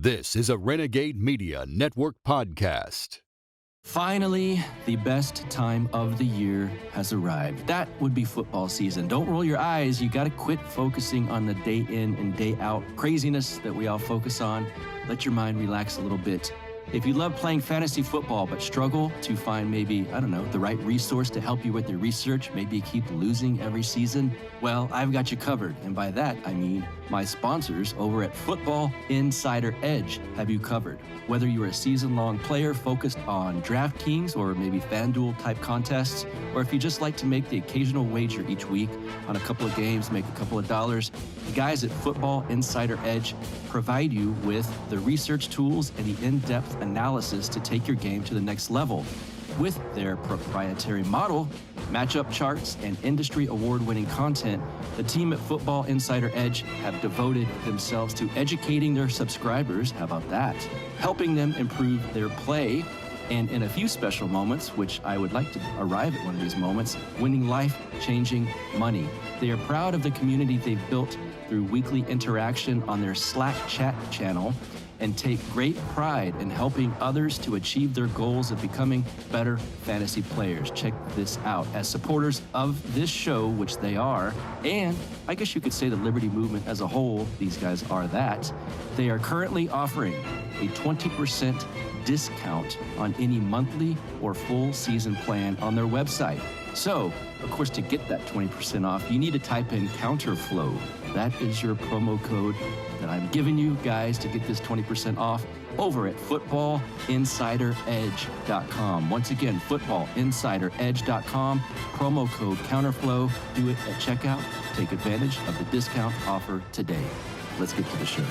This is a Renegade Media Network podcast. Finally, the best time of the year has arrived. That would be football season. Don't roll your eyes. You got to quit focusing on the day in and day out craziness that we all focus on. Let your mind relax a little bit. If you love playing fantasy football but struggle to find maybe, the right resource to help you with your research, maybe you keep losing every season, well, I've got you covered. And by that, I mean my sponsors over at Football Insider Edge have you covered. Whether you're a season-long player focused on DraftKings or maybe FanDuel type contests, or if you just like to make the occasional wager each week on a couple of games, make a couple of dollars, the guys at Football Insider Edge provide you with the research tools and the in-depth analysis to take your game to the next level. With their proprietary model, matchup charts, and industry award-winning content, the team at Football Insider Edge have devoted themselves to educating their subscribers, how about that, helping them improve their play, and in a few special moments, which I would like to arrive at one of these moments, winning life-changing money. They are proud of the community they've built through weekly interaction on their Slack chat channel, and take great pride in helping others to achieve their goals of becoming better fantasy players. Check this out. As supporters of this show, which they are, and I guess you could say the Liberty Movement as a whole, these guys are that, they are currently offering a 20% discount on any monthly or full season plan on their website. So, of course, to get that 20% off, you need to type in Counterflow. That is your promo code that I'm giving you guys to get this 20% off over at footballinsideredge.com. Once again, footballinsideredge.com, promo code Counterflow. Do it at checkout. Take advantage of the discount offer today. Let's get to the show.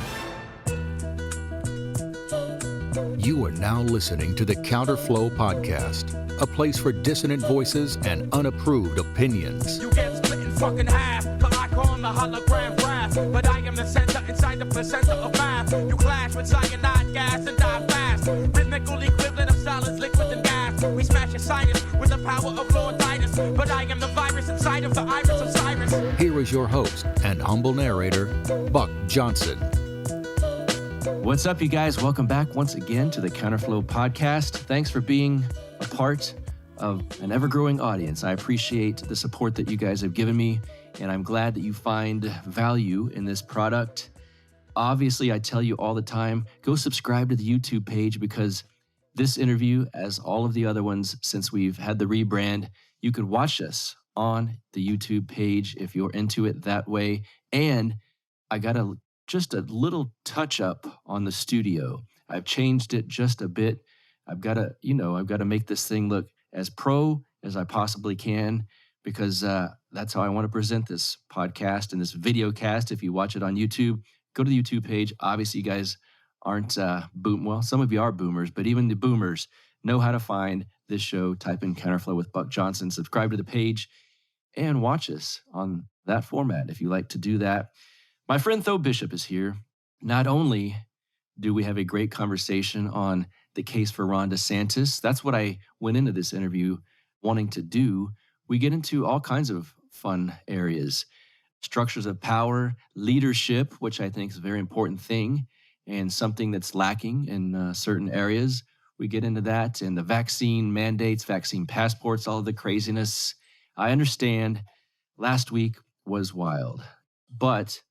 You are now listening to the Counterflow Podcast, a place for dissonant voices and unapproved opinions. You get split in fucking half, the icon, the hologram graph, but I am the center inside the placenta of math. You clash with cyanide gas and die fast. Rhythmical equivalent of solids, liquid and gas. We smash your sinus with the power of Lord Titus, but I am the virus inside of the iris of Cyrus. Here is your host and humble narrator, Buck Johnson. What's up, you guys? Welcome back once again to the Counterflow Podcast. Thanks for being a part of an ever-growing audience. I appreciate the support that you guys have given me, and I'm glad that you find value in this product. Obviously, I tell you all the time, go subscribe to the YouTube page because this interview, as all of the other ones since we've had the rebrand, you could watch us on the YouTube page if you're into it that way. And I got just a little touch up on the studio. I've changed it just a bit. I've got to make this thing look as pro as I possibly can because that's how I want to present this podcast and this video cast. If you watch it on YouTube, go to the YouTube page. Obviously, you guys aren't some of you are boomers, but even the boomers know how to find this show. Type in Counterflow with Buck Johnson, subscribe to the page, and watch us on that format if you like to do that. My friend Tho Bishop is here. Not only do we have a great conversation on the case for Ron DeSantis, that's what I went into this interview wanting to do. We get into all kinds of fun areas, structures of power, leadership, which I think is a very important thing and something that's lacking in certain areas. We get into that and the vaccine mandates, vaccine passports, all of the craziness. I understand last week was wild, but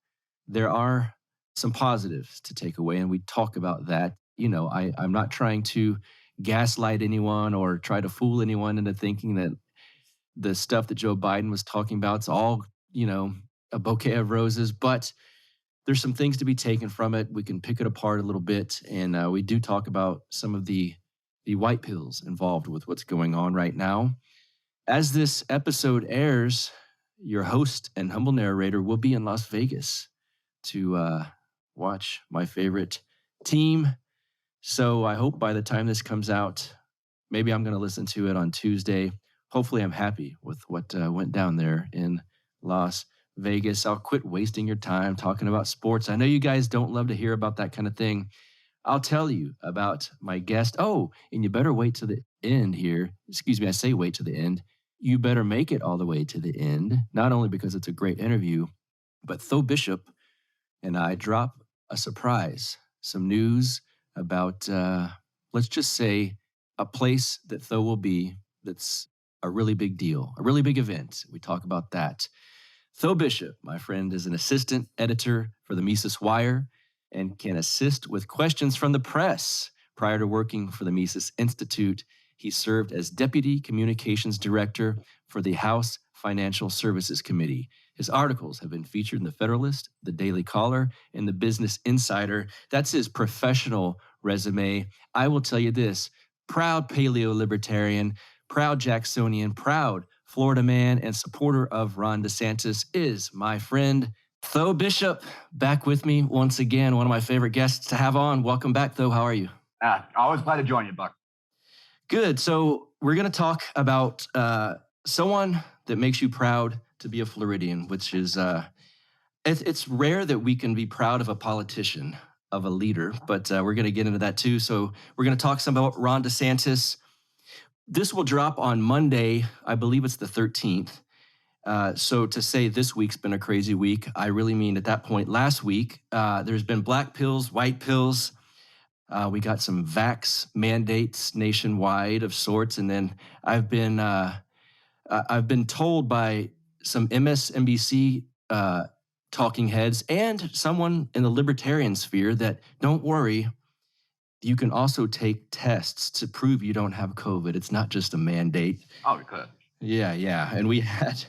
there are some positives to take away, and we talk about that. I'm not trying to gaslight anyone or try to fool anyone into thinking that the stuff that Joe Biden was talking about is all, a bouquet of roses, but there's some things to be taken from it. We can pick it apart a little bit, and we do talk about some of the white pills involved with what's going on right now. As this episode airs, your host and humble narrator will be in Las Vegas to watch my favorite team. So I hope by the time this comes out, maybe I'm going to listen to it on Tuesday. Hopefully I'm happy with what went down there in Las Vegas. I'll quit wasting your time talking about sports. I know you guys don't love to hear about that kind of thing. I'll tell you about my guest. Oh, and you better wait to the end here. Excuse me, I say wait to the end. You better make it all the way to the end, not only because it's a great interview, but Tho Bishop and I drop a surprise some news about, let's just say, a place that Tho will be that's a really big deal, a really big event. We talk about that. Tho Bishop, my friend, is an assistant editor for the Mises Wire and can assist with questions from the press. Prior to working for the Mises Institute, he served as Deputy Communications Director for the House Financial Services Committee. His articles have been featured in the Federalist, the Daily Caller, and the Business Insider. That's his professional resume. I will tell you this, proud paleo-libertarian, proud Jacksonian, proud Florida man, and supporter of Ron DeSantis is my friend, Tho Bishop, back with me once again, one of my favorite guests to have on. Welcome back, Tho. How are you? Always glad to join you, Buck. Good. So we're going to talk about someone that makes you proud to be a Floridian, which is, it's rare that we can be proud of a politician, of a leader, but we're going to get into that too. So we're going to talk some about Ron DeSantis. This will drop on Monday. I believe it's the 13th. So to say this week's been a crazy week, I really mean at that point last week. There's been black pills, white pills. We got some vax mandates nationwide of sorts, and then I've been told by some MSNBC talking heads and someone in the libertarian sphere that don't worry, you can also take tests to prove you don't have COVID. It's not just a mandate. Oh, we could. Yeah. And we had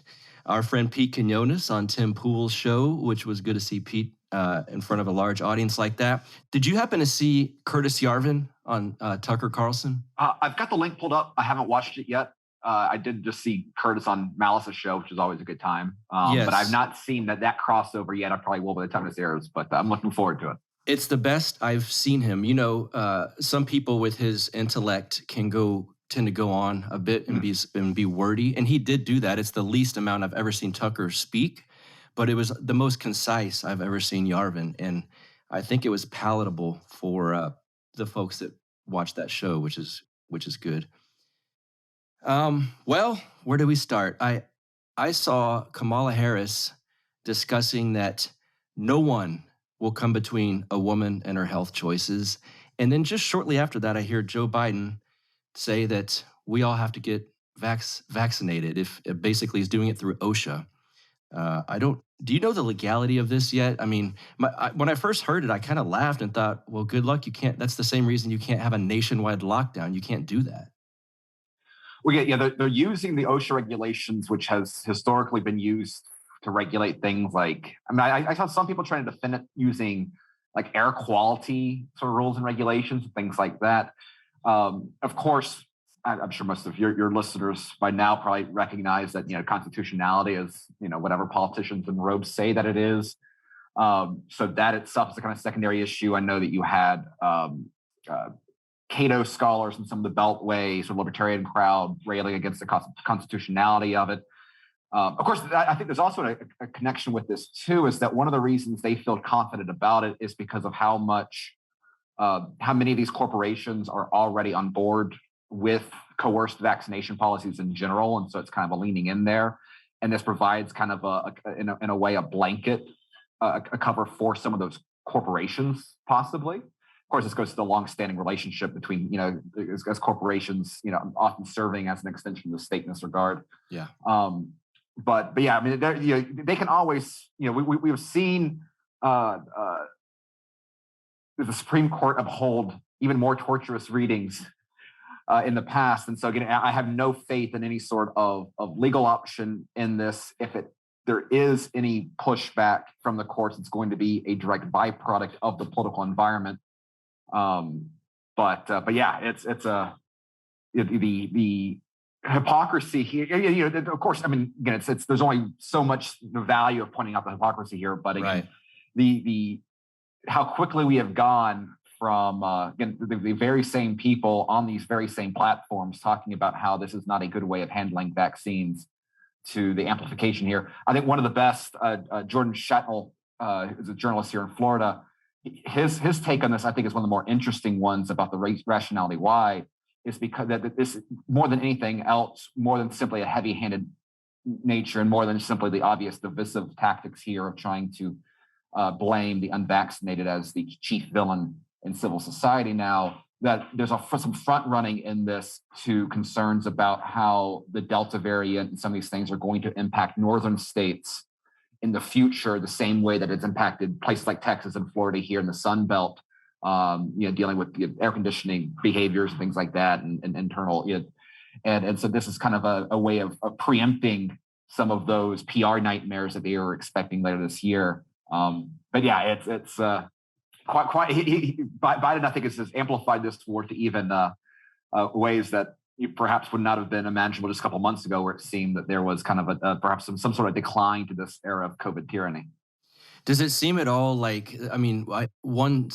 our friend Pete Quinones on Tim Pool's show, which was good to see Pete in front of a large audience like that. Did you happen to see Curtis Yarvin on Tucker Carlson? I've got the link pulled up. I haven't watched it yet. I did just see Curtis on Malice's show, which is always a good time. Yes. But I've not seen that crossover yet. I probably will by the time this airs, but I'm looking forward to it. It's the best I've seen him. You know, some people with his intellect tend to go on a bit and be wordy, and he did do that. It's the least amount I've ever seen Tucker speak, but it was the most concise I've ever seen Yarvin, and I think it was palatable for the folks that watch that show, which is good. Well, where do we start? I saw Kamala Harris discussing that no one will come between a woman and her health choices. And then just shortly after that, I hear Joe Biden say that we all have to get vaccinated. If basically he's doing it through OSHA. Do you know the legality of this yet? I mean, when I first heard it, I kind of laughed and thought, well, good luck. You can't, that's the same reason you can't have a nationwide lockdown. You can't do that. Well, yeah, they're using the OSHA regulations, which has historically been used to regulate things like, I saw some people trying to defend it using like air quality sort of rules and regulations and things like that. Of course, I'm sure most of your listeners by now probably recognize that, constitutionality is, whatever politicians in robes say that it is. So that itself is a kind of secondary issue. I know that you had Cato scholars and some of the Beltway sort of libertarian crowd railing against the constitutionality of it. Of course, I think there's also a connection with this too, is that one of the reasons they feel confident about it is because of how many of these corporations are already on board with coerced vaccination policies in general. And so it's kind of a leaning in there. And this provides kind of in a way, a blanket, a cover for some of those corporations, possibly. Of course, this goes to the longstanding relationship between, as corporations, often serving as an extension of the state in this regard. Yeah. But yeah, I mean, they can always, we've seen the Supreme Court uphold even more torturous readings in the past. And so again, I have no faith in any sort of legal option in this. If there is any pushback from the courts, it's going to be a direct byproduct of the political environment. But yeah, it's the hypocrisy here. Of course, I mean, again, it's there's only so much the value of pointing out the hypocrisy here, but again, the how quickly we have gone from again the very same people on these very same platforms talking about how this is not a good way of handling vaccines to the amplification here. I think one of the best, Jordan Shatnell, is a journalist here in Florida. His take on this, I think, is one of the more interesting ones about the rationality why, is because that this, more than anything else, more than simply a heavy-handed nature and more than simply the obvious divisive tactics here of trying to blame the unvaccinated as the chief villain in civil society now, that there's some front running in this to concerns about how the Delta variant and some of these things are going to impact northern states in the future, the same way that it's impacted places like Texas and Florida here in the Sun Belt, dealing with air conditioning behaviors and things like that, and internal, and so this is kind of a way of preempting some of those PR nightmares that they were expecting later this year. But yeah, it's quite. Biden, I think, has amplified this toward to even ways that perhaps would not have been imaginable just a couple months ago, where it seemed that there was kind of perhaps some sort of decline to this era of COVID tyranny. Does it seem at all like, I mean, one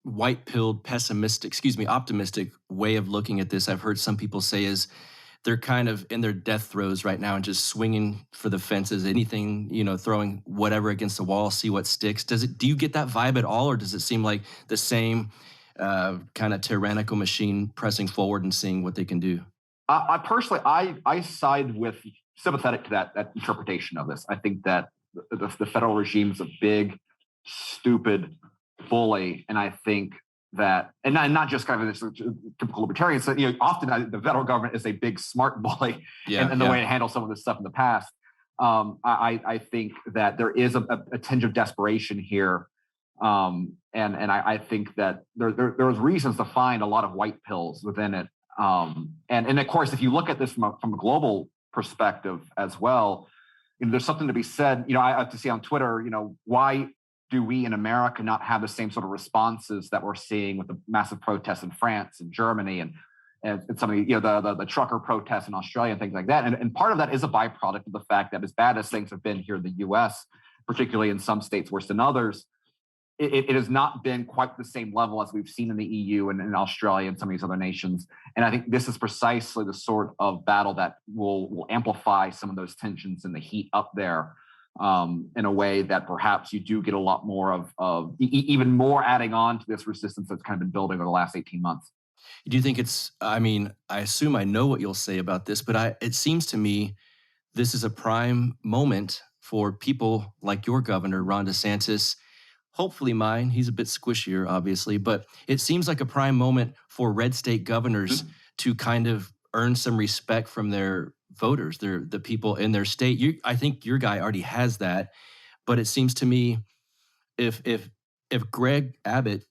white-pilled, optimistic way of looking at this, I've heard some people say, is they're kind of in their death throes right now and just swinging for the fences, anything, throwing whatever against the wall, see what sticks. Do you get that vibe at all, or does it seem like the same kind of tyrannical machine pressing forward and seeing what they can do? I personally, I side with sympathetic to that interpretation of this. I think that the federal regime is a big, stupid bully, and I think that, and not just kind of this typical libertarian. So, often the federal government is a big, smart bully, and the way it handles some of this stuff in the past. I think that there is a tinge of desperation here. And I think that there's reasons to find a lot of white pills within it. And of course, if you look at this from a global perspective as well, there's something to be said. I have to see on Twitter, why do we in America not have the same sort of responses that we're seeing with the massive protests in France and Germany and some of the trucker protests in Australia and things like that? And part of that is a byproduct of the fact that, as bad as things have been here in the U.S., particularly in some states worse than others, it has not been quite the same level as we've seen in the EU and in Australia and some of these other nations. And I think this is precisely the sort of battle that will amplify some of those tensions and the heat up there, in a way that perhaps you do get a lot more of even more adding on to this resistance that's kind of been building over the last 18 months. Do you think I assume I know what you'll say about this, but it seems to me this is a prime moment for people like your governor, Ron DeSantis. Hopefully mine, he's a bit squishier, obviously, but it seems like a prime moment for red state governors to kind of earn some respect from their voters, the people in their state. I think your guy already has that, but it seems to me if Greg Abbott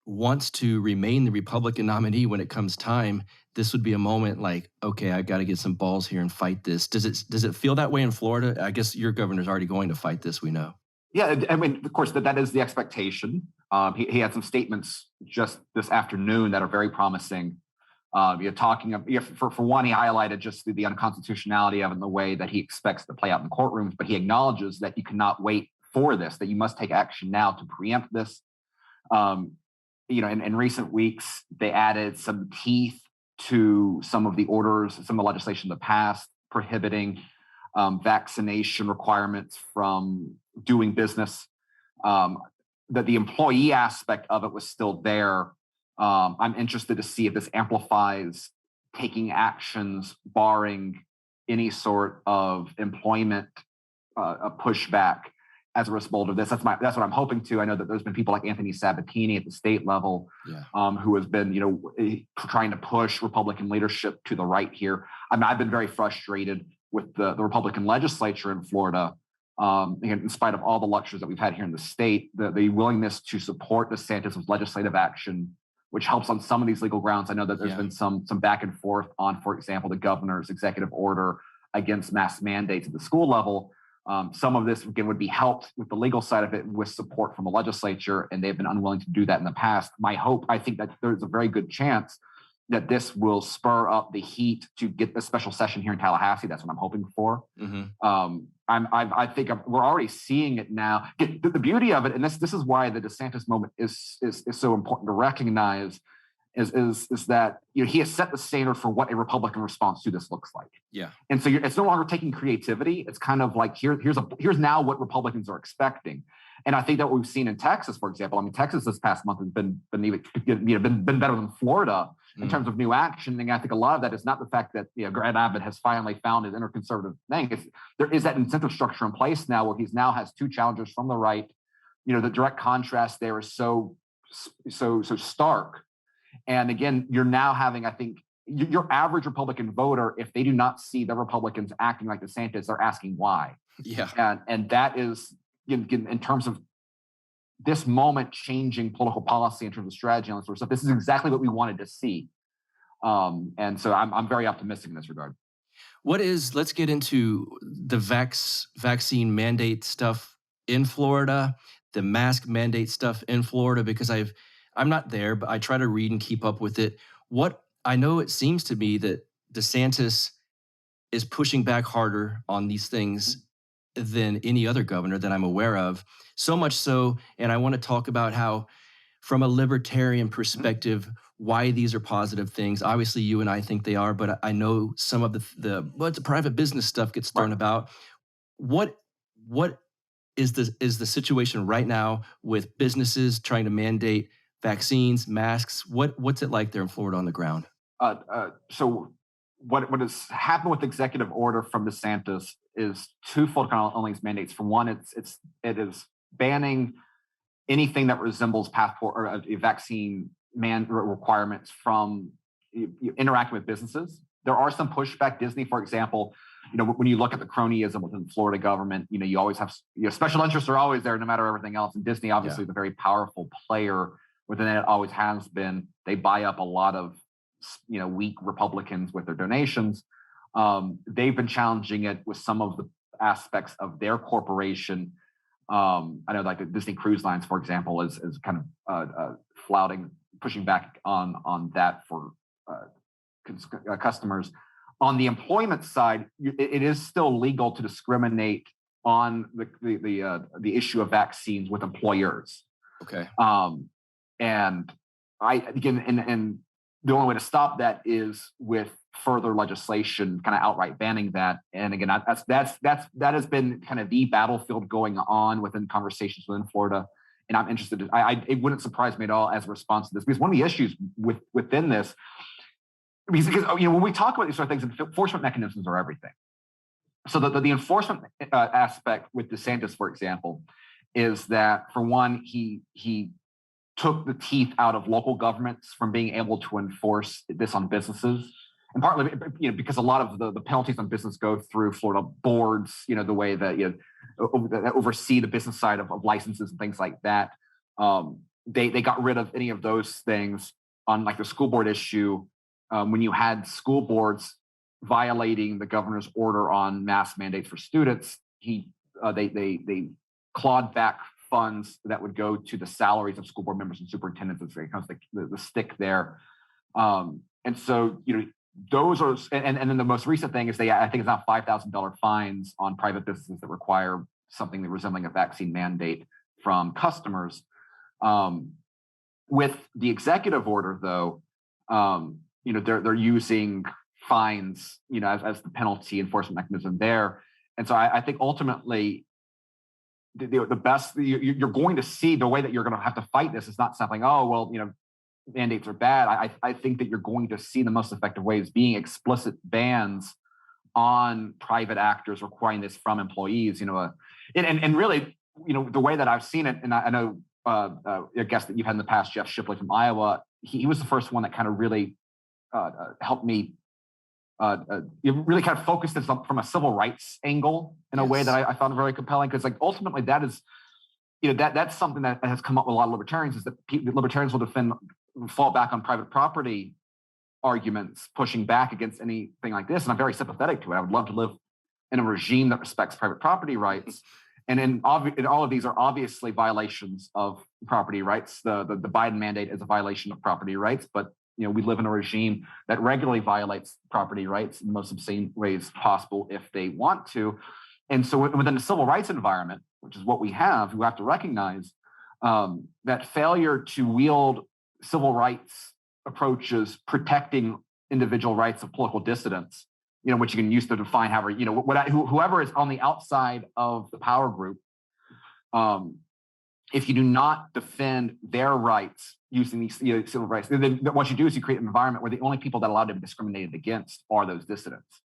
wants to remain the Republican nominee when it comes time, this would be a moment like, okay, I got to get some balls here and fight this. Does it feel that way in Florida? I guess your governor's already going to fight this, we know. Yeah, I mean, of course, that is the expectation. He had some statements just this afternoon that are very promising. For one, he highlighted just the unconstitutionality of it in the way that he expects to play out in courtrooms, but he acknowledges that you cannot wait for this, that you must take action now to preempt this. In recent weeks, they added some teeth to some of the orders, some of the legislation in the past prohibiting vaccination requirements from doing business. That the employee aspect of it was still there. I'm interested to see if this amplifies taking actions barring any sort of employment a pushback as a result of this. That's what I'm hoping to. I know that there's been people like Anthony Sabatini at the state level, who has been, trying to push Republican leadership to the right here. I've been very frustrated with the Republican legislature in Florida. In spite of all the luxuries that we've had here in the state, the willingness to support DeSantis with legislative action, which helps on some of these legal grounds. I know that there's been some back and forth on, for example, the governor's executive order against mask mandates at the school level. Some of this, again, would be helped with the legal side of it with support from the legislature, and they've been unwilling to do that in the past. I think that there's a very good chance that this will spur up the heat to get the special session here in Tallahassee. That's what I'm hoping for. I think we're already seeing it now. The beauty of it, and this is why the DeSantis moment is so important to recognize, is that he has set the standard for what a Republican response to this looks like. Yeah, and so it's no longer taking creativity. It's kind of like here's now what Republicans are expecting. And I think that what we've seen in Texas, for example, Texas this past month has been better than Florida in terms of new action. And I think a lot of that is not the fact that Greg Abbott has finally found his interconservative thing. There is that incentive structure in place now where he now has two challengers from the right the direct contrast there is so stark. And again, you're now having, I think, your average Republican voter, if they do not see the Republicans acting like DeSantis, they're asking why. Yeah. And that is, in terms of this moment changing political policy in terms of strategy and that sort of stuff, this is exactly what we wanted to see. And so I'm very optimistic in this regard. Let's get into the vaccine mandate stuff in Florida, the mask mandate stuff in Florida, because I'm not there, but I try to read and keep up with it. What I know, it seems to me that DeSantis is pushing back harder on these things than any other governor that I'm aware of. So much so, and I want to talk about how, from a libertarian perspective, why these are positive things. Obviously, you and I think they are, but I know some of the private business stuff gets thrown about. What is the situation right now with businesses trying to mandate vaccines, masks? What's it like there in Florida on the ground? So what has happened with the executive order from DeSantis is twofold kind of on these mandates. For one, it is banning anything that resembles passport or vaccine requirements from interacting with businesses. There are some pushback. Disney, for example, when you look at the cronyism within the Florida government, you always have special interests are always there, no matter everything else. And Disney, obviously, the very powerful player within it, always has been. They buy up a lot of weak Republicans with their donations. They've been challenging it with some of the aspects of their corporation. I know, like the Disney Cruise Lines, for example, is kind of pushing back on that for customers. On the employment side, it is still legal to discriminate on the issue of vaccines with employers. Okay. And the only way to stop that is with further legislation, kind of outright banning that. And again, that has been kind of the battlefield going on within conversations within Florida. And I'm interested. It wouldn't surprise me at all as a response to this, because one of the issues within this, because when we talk about these sort of things, enforcement mechanisms are everything. So the enforcement aspect with DeSantis, for example, is that, for one, he took the teeth out of local governments from being able to enforce this on businesses, and partly because a lot of the penalties on business go through Florida boards, the way that that oversee the business side of licenses and things like that. They got rid of any of those things on, like, the school board issue. When you had school boards violating the governor's order on mask mandates for students, they clawed back funds that would go to the salaries of school board members and superintendents. It's kind of the stick there. And so, those are, and then the most recent thing is I think it's now $5,000 fines on private businesses that require something resembling a vaccine mandate from customers. With the executive order, though, they're using fines, as the penalty enforcement mechanism there. And so I think ultimately, the best you're going to see, the way that you're going to have to fight this is not something, mandates are bad. I think that you're going to see the most effective ways being explicit bans on private actors requiring this from employees. And really, the way that I've seen it, and I know a guest that you've had in the past, Jeff Shipley from Iowa, he was the first one that kind of really helped me. Really kind of focused this from a civil rights angle in a way that I found very compelling, because, like, ultimately that is, that's something that has come up with a lot of libertarians, is that libertarians will fall back on private property arguments, pushing back against anything like this. And I'm very sympathetic to it. I would love to live in a regime that respects private property rights. And all of these are obviously violations of property rights. The Biden mandate is a violation of property rights, but we live in a regime that regularly violates property rights in the most obscene ways possible if they want to. And so within the civil rights environment, which is what we have to recognize that failure to wield civil rights approaches protecting individual rights of political dissidents, which you can use to define however, whoever is on the outside of the power group, if you do not defend their rights using these civil rights, then what you do is you create an environment where the only people that are allowed to be discriminated against are those dissidents.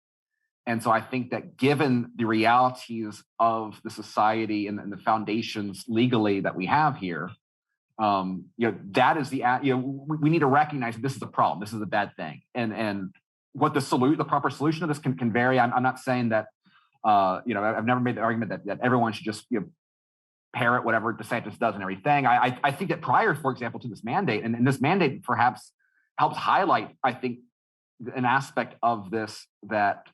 And so I think that given the realities of the society and the foundations legally that we have here, that is we need to recognize that this is a problem. This is a bad thing. And what the proper solution to this can vary. I'm not saying that, I've never made the argument that everyone should just, parrot whatever DeSantis does and everything. I think that prior, for example, to this mandate, and this mandate perhaps helps highlight, I think, an aspect of this that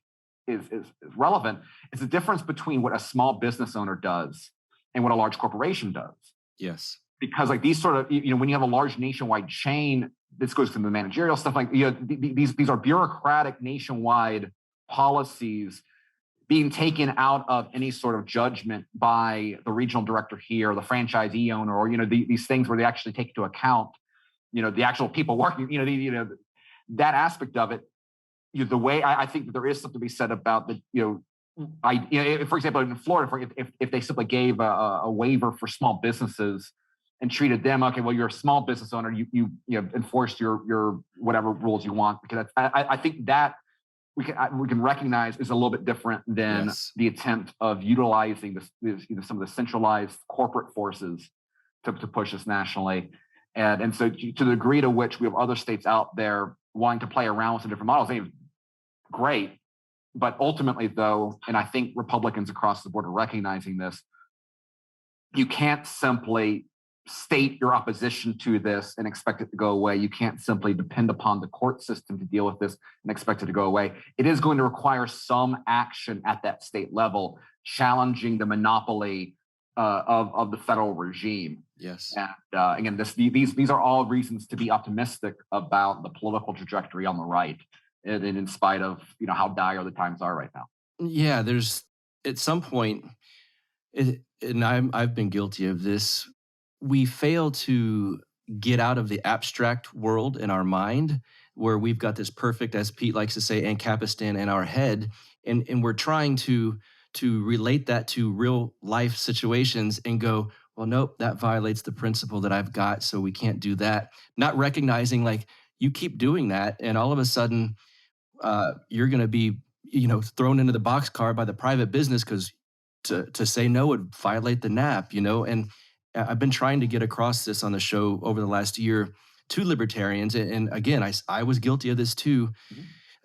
is relevant. It's the difference between what a small business owner does and what a large corporation does. Yes. Because like these sort of, when you have a large nationwide chain, this goes to the managerial stuff. Like, these are bureaucratic nationwide policies being taken out of any sort of judgment by the regional director here, or the franchisee owner, or, these things where they actually take into account, the actual people working, that aspect of it. The way I think that there is something to be said about the, for example, in Florida, if they simply gave a waiver for small businesses and treated them, okay, well, you're a small business owner, you enforced your whatever rules you want, because I think that we can recognize is a little bit different than the attempt of utilizing some of the centralized corporate forces to push this nationally. And so to the degree to which we have other states out there wanting to play around with some different models, great. But ultimately, though, and I think Republicans across the board are recognizing this, you can't simply state your opposition to this and expect it to go away. You can't simply depend upon the court system to deal with this and expect it to go away. It is going to require some action at that state level, challenging the monopoly of the federal regime. Yes. And again, these are all reasons to be optimistic about the political trajectory on the right, and in spite of how dire the times are right now. Yeah, there's at some point, and I've been guilty of this. We fail to get out of the abstract world in our mind, where we've got this perfect, as Pete likes to say, Ancapistan in our head, and we're trying to relate that to real life situations and go, well, nope, that violates the principle that I've got, so we can't do that. Not recognizing, like, you keep doing that, and all of a sudden, you're going to be, thrown into the boxcar by the private business, because to say no would violate the NAP, and I've been trying to get across this on the show over the last year to libertarians. And again, I was guilty of this too.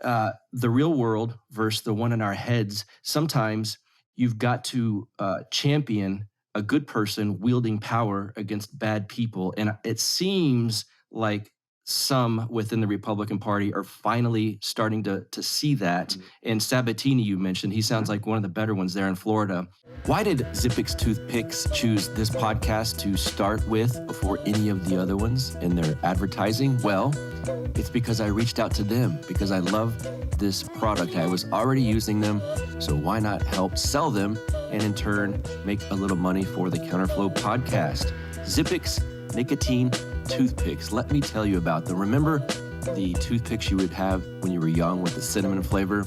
The real world versus the one in our heads. Sometimes you've got to champion a good person wielding power against bad people. And it seems like some within the Republican Party are finally starting to see that. And Sabatini, you mentioned, he sounds like one of the better ones there in Florida. Why did Zippix Toothpicks choose this podcast to start with before any of the other ones in their advertising? Well, it's because I reached out to them, because I love this product. I was already using them, so why not help sell them and in turn make a little money for the Counterflow podcast? Zippix Nicotine Toothpicks. Let me tell you about them. Remember the toothpicks you would have when you were young with the cinnamon flavor?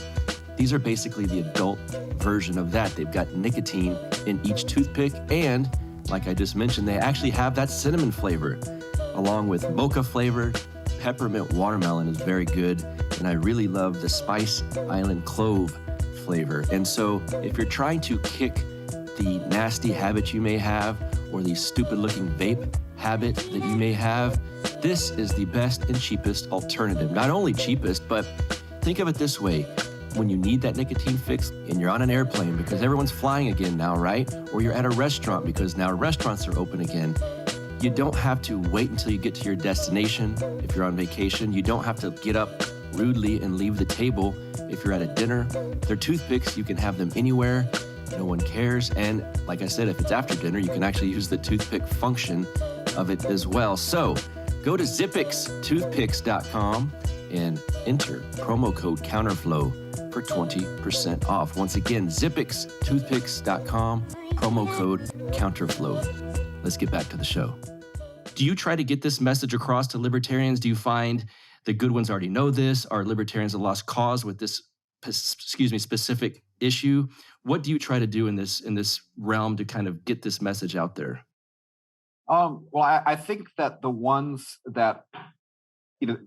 These are basically the adult version of that. They've got nicotine in each toothpick, and like I just mentioned, they actually have that cinnamon flavor, along with mocha flavor. Peppermint watermelon is very good, and I really love the Spice Island clove flavor. And so if you're trying to kick the nasty habit you may have, or the stupid looking vape habit that you may have, this is the best and cheapest alternative. Not only cheapest, but think of it this way. When you need that nicotine fix and you're on an airplane because everyone's flying again now, right? Or you're at a restaurant because now restaurants are open again. You don't have to wait until you get to your destination if you're on vacation. You don't have to get up rudely and leave the table if you're at a dinner. They're toothpicks. You can have them anywhere. No one cares. And like I said, if it's after dinner, you can actually use the toothpick function of it as well. So go to zippixtoothpicks.com and enter promo code Counterflow for 20% off. Once again, zippixtoothpicks.com, promo code Counterflow. Let's get back to the show. Do you try to get this message across to libertarians? Do you find the good ones already know this? Are libertarians a lost cause with this, specific issue? What do you try to do in this realm to kind of get this message out there? Well, I think that the ones that,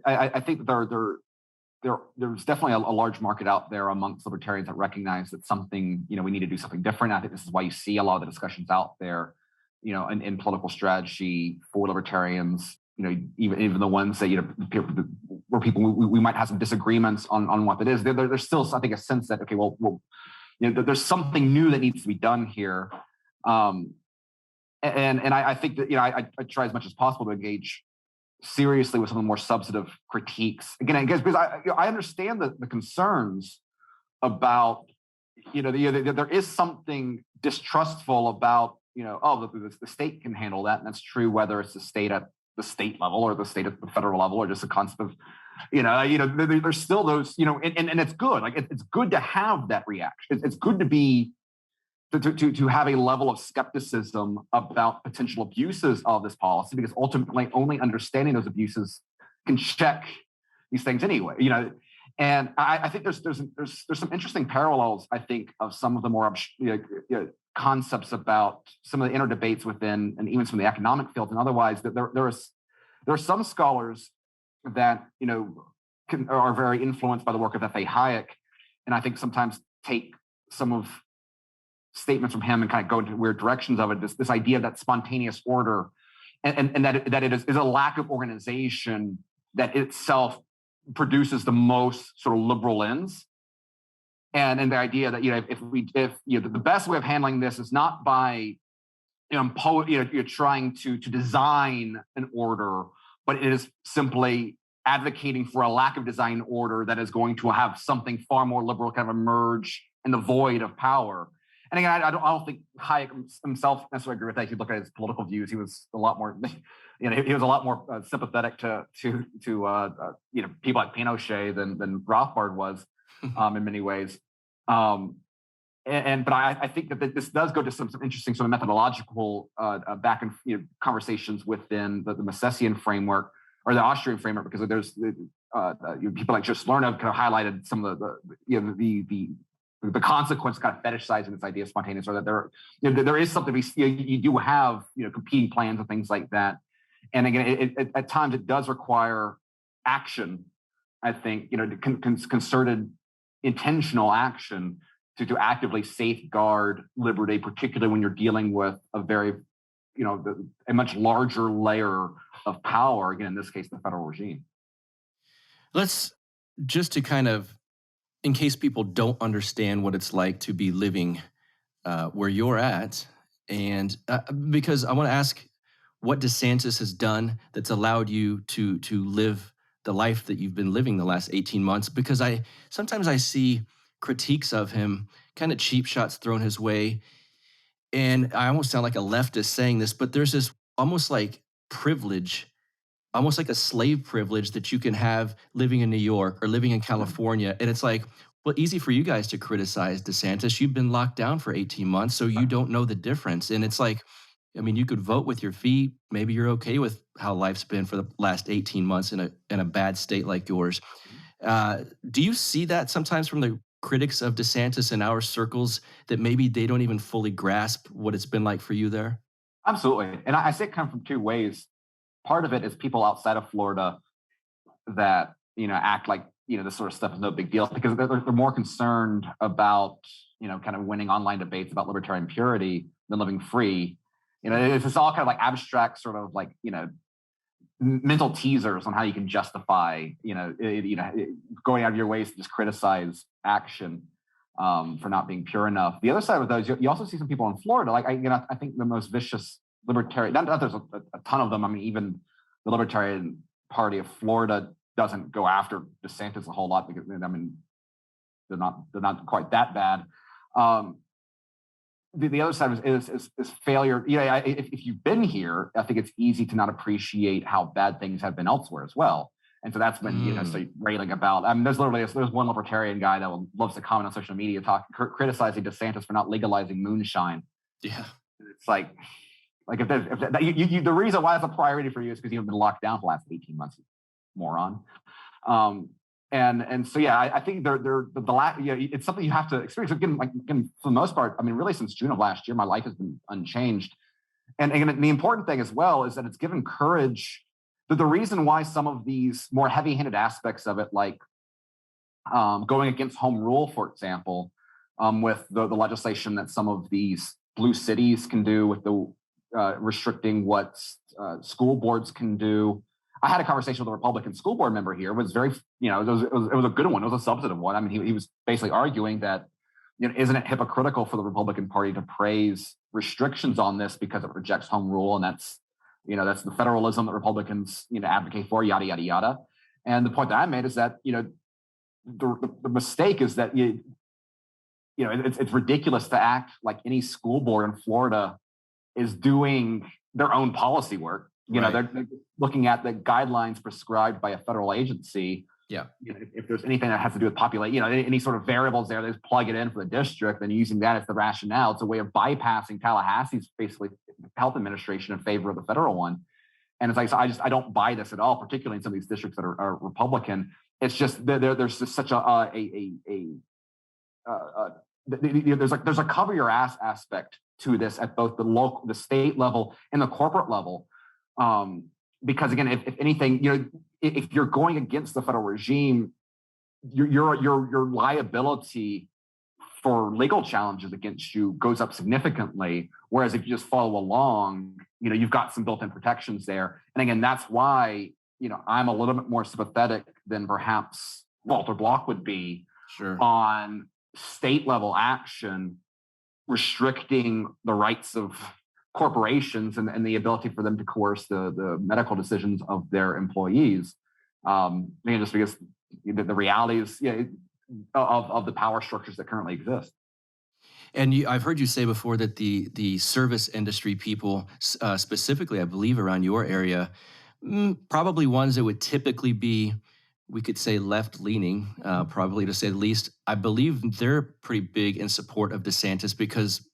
I think there there's definitely a large market out there amongst libertarians that recognize that something, we need to do something different. I think this is why you see a lot of the discussions out there, in political strategy for libertarians, even the ones that, where we might have some disagreements on what it is. There's still, I think, a sense that, okay, well, there's something new that needs to be done here. And I think that, I try as much as possible to engage seriously with some of the more substantive critiques. Again, I guess because I understand the concerns about, there is something distrustful about, the state can handle that. And that's true whether it's the state at the state level or the state at the federal level, or just a concept of, there's still those, and it's good. Like it's good to have that reaction. It's good to be, to have a level of skepticism about potential abuses of this policy, because ultimately only understanding those abuses can check these things anyway. And I think there's some interesting parallels, I think, of some of the more concepts about some of the inner debates within, and even some of the economic fields and otherwise, that there are some scholars that are very influenced by the work of F.A. Hayek, and I think sometimes take some of statements from him and kind of go into weird directions of it. This idea of that spontaneous order, and that it is a lack of organization that itself produces the most sort of liberal ends. And the idea that if the best way of handling this is not by you're trying to design an order, but it is simply advocating for a lack of design order that is going to have something far more liberal kind of emerge in the void of power. And again, I don't think Hayek himself necessarily agree with that. If you look at his political views, he was a lot more, he was a lot more sympathetic to people like Pinochet than Rothbard was in many ways. But I think that this does go to some interesting sort of methodological back and conversations within the Misesian framework or the Austrian framework, because there's people like Just Lerner kind of highlighted some of the consequence, kind of fetishizing this idea of spontaneous, or that there is something you do have competing plans and things like that. And again, at times it does require action. I think concerted, intentional action to actively safeguard liberty, particularly when you're dealing with a very a much larger layer of power. Again, in this case, the federal regime. Let's just to kind of, in case people don't understand what it's like to be living where you're at, and because I want to ask what DeSantis has done that's allowed you to live the life that you've been living the last 18 months, because sometimes I see critiques of him, kind of cheap shots thrown his way, and I almost sound like a leftist saying this, but there's this almost like privilege, almost like a slave privilege that you can have living in New York or living in California. And it's like, well, easy for you guys to criticize DeSantis. You've been locked down for 18 months, so you don't know the difference. And it's like, I mean, you could vote with your feet. Maybe you're okay with how life's been for the last 18 months in a bad state like yours. Do you see that sometimes from the critics of DeSantis in our circles, that maybe they don't even fully grasp what it's been like for you there? Absolutely. And I say it kind of from two ways. Part of it is people outside of Florida that, act like, this sort of stuff is no big deal, because they're more concerned about, kind of winning online debates about libertarian purity than living free. It's all kind of like abstract sort of like, mental teasers on how you can justify, going out of your ways to just criticize action for not being pure enough. The other side of those, you also see some people in Florida, like, I think the most vicious libertarian, not there's a ton of them. I mean, even the Libertarian Party of Florida doesn't go after DeSantis a whole lot, because they're not quite that bad. The other side is failure. If you've been here, I think it's easy to not appreciate how bad things have been elsewhere as well. And so that's when so railing about. I mean, there's one libertarian guy that loves to comment on social media, criticizing DeSantis for not legalizing moonshine. Yeah, it's like if the reason why it's a priority for you is because you've been locked down for the last 18 months, moron. And so I think it's something you have to experience. Again, for the most part, I mean, really since June of last year, my life has been unchanged. And again, the important thing as well is that it's given courage. That the reason why some of these more heavy-handed aspects of it, like going against home rule, for example, with the legislation that some of these blue cities can do with the restricting what school boards can do. I had a conversation with a Republican school board member here. It was very, it was a good one. It was a substantive one. I mean, he was basically arguing that, isn't it hypocritical for the Republican Party to praise restrictions on this because it rejects home rule, and that's the federalism that Republicans advocate for, yada yada yada. And the point that I made is that the mistake is that it's ridiculous to act like any school board in Florida is doing their own policy work. Right. They're looking at the guidelines prescribed by a federal agency. Yeah. If there's anything that has to do with population, any sort of variables there, they just plug it in for the district and using that as the rationale. It's a way of bypassing Tallahassee's basically health administration in favor of the federal one. And it's like, so I don't buy this at all, particularly in some of these districts that are Republican. It's just there's just such there's a cover your ass aspect to this at both the state level and the corporate level. Because again, if anything, if you're going against the federal regime, your liability for legal challenges against you goes up significantly. Whereas if you just follow along, you've got some built-in protections there. And again, that's why, I'm a little bit more sympathetic than perhaps Walter Block would be on state level action restricting the rights of corporations and the ability for them to coerce the medical decisions of their employees. Just because the realities of the power structures that currently exist. And I've heard you say before that the service industry people, specifically, I believe around your area, probably ones that would typically be, we could say, left-leaning, probably to say the least. I believe they're pretty big in support of DeSantis because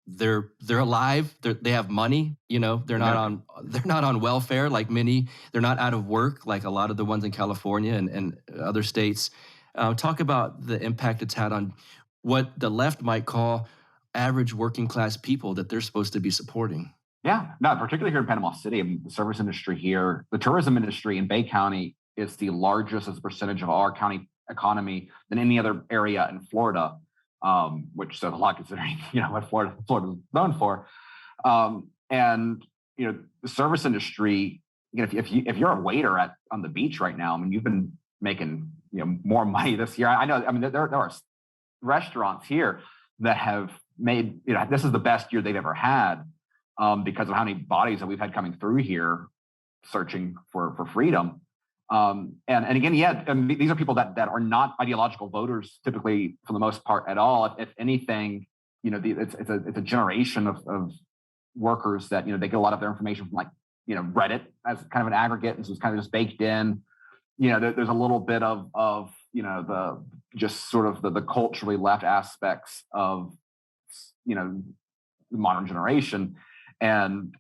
they're alive. They have money. They're not on welfare like many. They're not out of work like a lot of the ones in California and other states. Talk about the impact it's had on what the left might call average working class people that they're supposed to be supporting. Yeah, no, particularly here in Panama City, the service industry here, the tourism industry in Bay County is the largest as a percentage of our county economy than any other area in Florida. Which says a lot considering what Florida is known for, and the service industry. If you're a waiter on the beach right now, I mean, you've been making more money this year. I know. I mean, there are restaurants here that have made this is the best year they've ever had because of how many bodies that we've had coming through here searching for freedom. And again, these are people that are not ideological voters typically for the most part at all. If anything, it's a generation of workers that they get a lot of their information from Reddit as kind of an aggregate, and so it's kind of just baked in. There's a little bit of the just sort of the culturally left aspects of the modern generation. And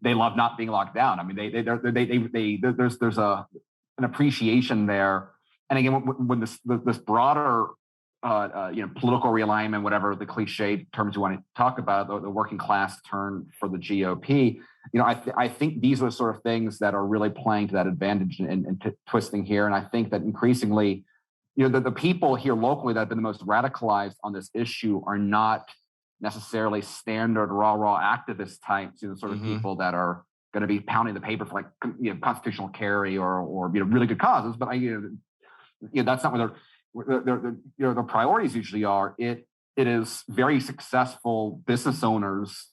they love not being locked down. I mean, there's an appreciation there. And again, when this broader political realignment, whatever the cliche terms you want to talk about, the working class turn for the GOP, I think these are the sort of things that are really playing to that advantage and twisting here. And I think that increasingly, the people here locally that have been the most radicalized on this issue are not necessarily standard raw activist types, sort of people that are going to be pounding the paper for constitutional carry or really good causes. But that's not where their priorities usually are. It is very successful business owners,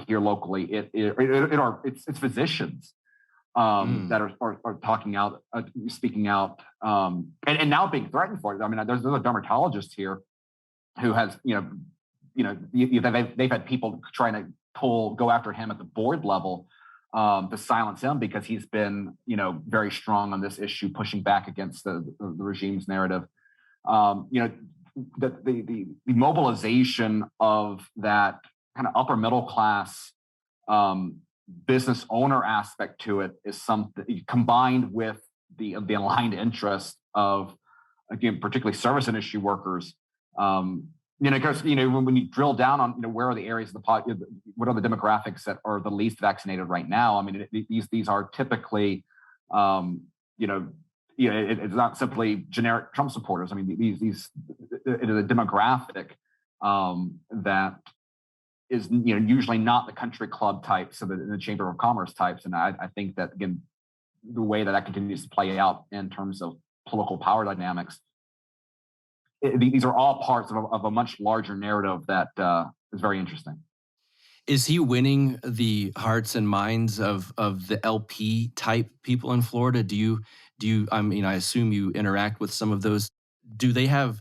here locally. It's physicians that are talking out, speaking out, and now being threatened for it. I mean, there's a dermatologist here who has they've had people trying to go after him at the board level to silence him because he's been, very strong on this issue, pushing back against the regime's narrative. The mobilization of that kind of upper middle class business owner aspect to it is something combined with the aligned interest of, again, particularly service industry workers. Because when you drill down on where are the areas of what are the demographics that are the least vaccinated right now? I mean, these are typically it's not simply generic Trump supporters. I mean, it is a demographic that is usually not the country club types of the Chamber of Commerce types, and I think that again, the way that continues to play out in terms of political power dynamics, these are all parts of a much larger narrative that is very interesting. Is he winning the hearts and minds of the LP type people in Florida? Do you? I mean, I assume you interact with some of those. Do they have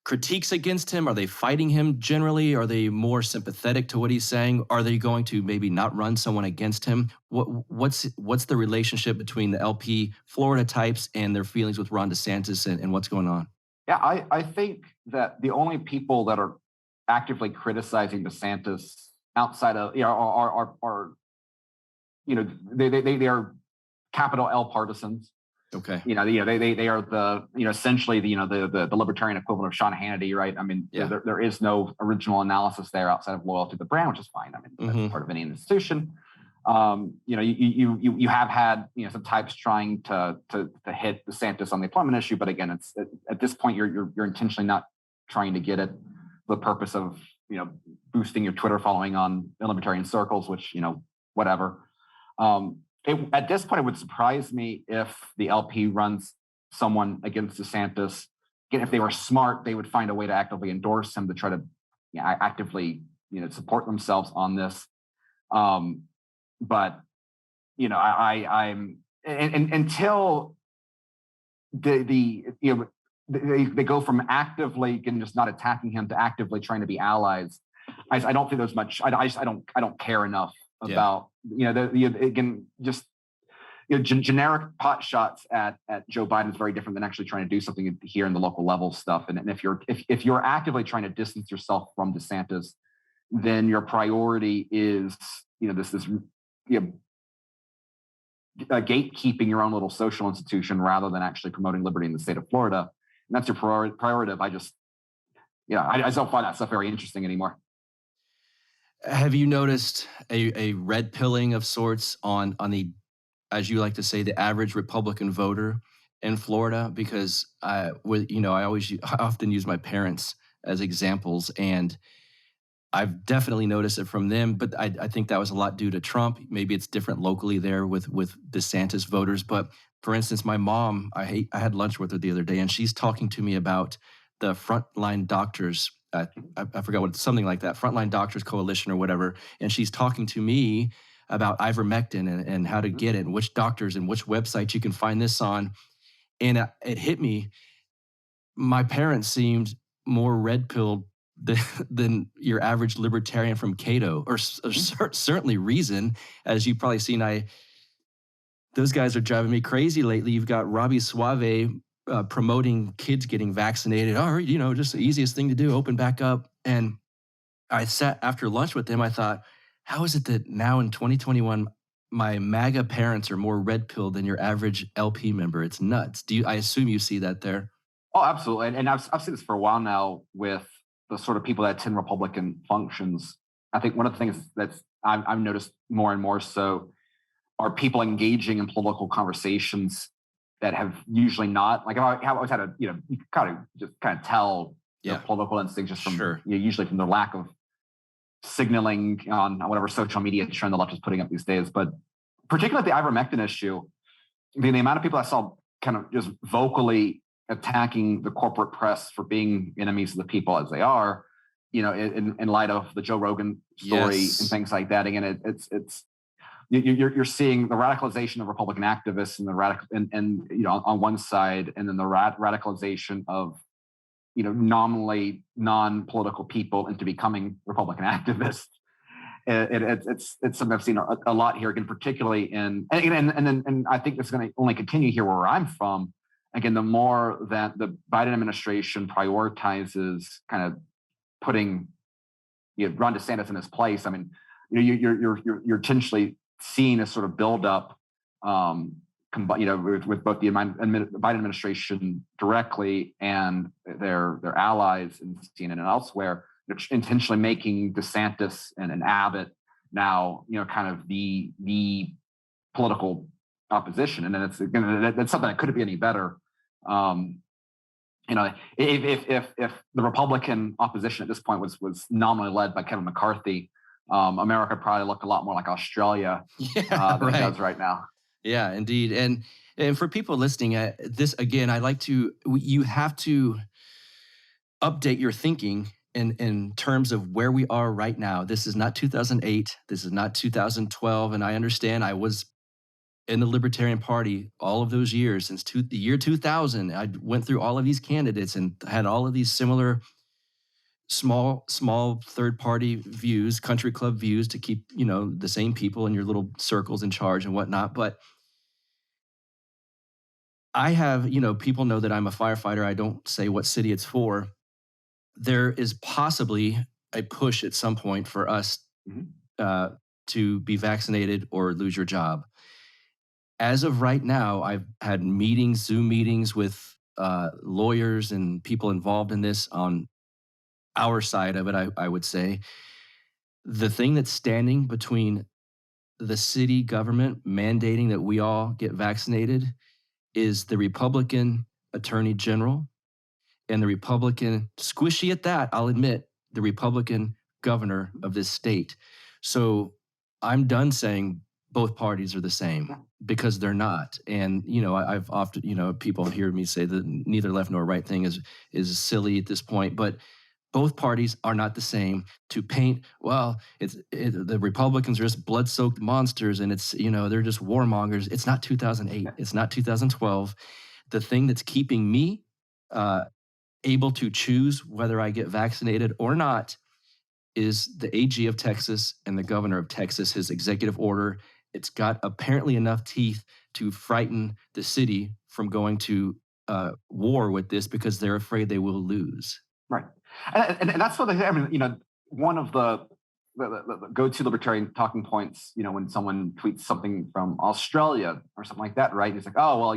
critiques against him? Are they fighting him generally? Are they more sympathetic to what he's saying? Are they going to maybe not run someone against him? What's the relationship between the LP Florida types and their feelings with Ron DeSantis and what's going on? Yeah, I think that the only people that are actively criticizing DeSantis outside of are they are capital L partisans. Okay. They are the essentially the libertarian equivalent of Sean Hannity, right? I mean, there is no original analysis there outside of loyalty to the brand, which is fine. I mean, that's part of any institution. You have had some types trying to hit DeSantis on the employment issue, but again, it's at this point you're intentionally not trying to get it for the purpose of boosting your Twitter following on libertarian circles, which whatever. At this point, it would surprise me if the LP runs someone against DeSantis. Again, if they were smart, they would find a way to actively endorse him to try to actively support themselves on this. But I'm until they go from actively just not attacking him to actively trying to be allies. I don't think there's much. I don't care enough about again just generic pot shots at Joe Biden is very different than actually trying to do something here in the local level stuff. And if you're actively trying to distance yourself from DeSantis, then your priority is this gatekeeping your own little social institution rather than actually promoting liberty in the state of Florida. And that's your priority. I just don't find that stuff very interesting anymore. Have you noticed a red pilling of sorts on the, as you like to say, the average Republican voter in Florida? Because I often use my parents as examples, and I've definitely noticed it from them. But I think that was a lot due to Trump. Maybe it's different locally there with DeSantis voters. But for instance, my mom, I had lunch with her the other day, and she's talking to me about the frontline doctors. I forgot what, something like that, Frontline Doctors Coalition or whatever. And she's talking to me about ivermectin and how to get it, and which doctors and which websites you can find this on. And it hit me. My parents seemed more red-pilled than your average libertarian from Cato, or certainly Reason. As you've probably seen, those guys are driving me crazy lately. You've got Robbie Suave promoting kids getting vaccinated. All right, just the easiest thing to do, open back up. And I sat after lunch with them. I thought, how is it that now in 2021, my MAGA parents are more red-pilled than your average LP member? It's nuts. I assume you see that there? Oh, absolutely. And I've seen this for a while now with the sort of people that attend Republican functions. I think one of the things that's I've noticed more and more so are people engaging in political conversations that have usually not, like I've always had you kind of tell their political instincts just from usually from their lack of signaling on whatever social media trend the left is putting up these days. But particularly the ivermectin issue, the amount of people I saw kind of just vocally attacking the corporate press for being enemies of the people as they are, in light of the Joe Rogan story and things like that. Again, you're seeing the radicalization of Republican activists and on one side, and then the radicalization of nominally non-political people into becoming Republican activists. It's something I've seen a lot here, again, particularly and I think it's going to only continue here where I'm from. Again, the more that the Biden administration prioritizes kind of putting Ron DeSantis in his place, I mean, you're potentially seeing a sort of buildup, with both the Biden administration directly and their allies in CNN and elsewhere, intentionally making DeSantis and Abbott now, kind of the political opposition, and then it's that's something that couldn't be any better. If the Republican opposition at this point was nominally led by Kevin McCarthy, America probably looked a lot more like Australia than it does right now. Yeah, indeed. And for people listening, this again, you have to update your thinking in terms of where we are right now. This is not 2008. This is not 2012. And I understand I was in the Libertarian Party all of those years since the year 2000. I went through all of these candidates and had all of these similar small third-party views, country club views to keep, the same people in your little circles in charge and whatnot. But I have, people know that I'm a firefighter. I don't say what city it's for. There is possibly a push at some point for us to be vaccinated or lose your job. As of right now, I've had Zoom meetings with lawyers and people involved in this on our side of it, I would say. The thing that's standing between the city government mandating that we all get vaccinated is the Republican Attorney General and the Republican, squishy at that, I'll admit, the Republican governor of this state. So I'm done saying both parties are the same, because they're not. And, I've often, people hear me say that neither left nor right thing is silly at this point, but both parties are not the same. To paint, the Republicans are just blood-soaked monsters and it's, they're just warmongers. It's not 2008. It's not 2012. The thing that's keeping me able to choose whether I get vaccinated or not is the AG of Texas and the governor of Texas, his executive order. It's got apparently enough teeth to frighten the city from going to war with this because they're afraid they will lose. Right. And that's what one of the go-to libertarian talking points, when someone tweets something from Australia or something like that, right? It's like, oh, well,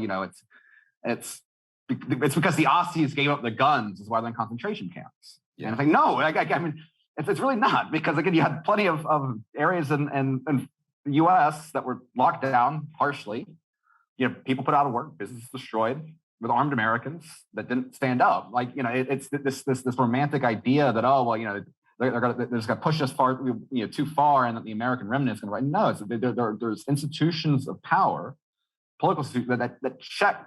it's because the Aussies gave up the guns is why they're in concentration camps. Yeah. And I think, no, it's really not, because again, you had plenty of areas in the U.S. that were locked down harshly. People put out of work, businesses destroyed with armed Americans that didn't stand up. It's this romantic idea that, oh, well, they're just going to push us too far, and that the American remnant is going to. No, there's institutions of power, political institutions that check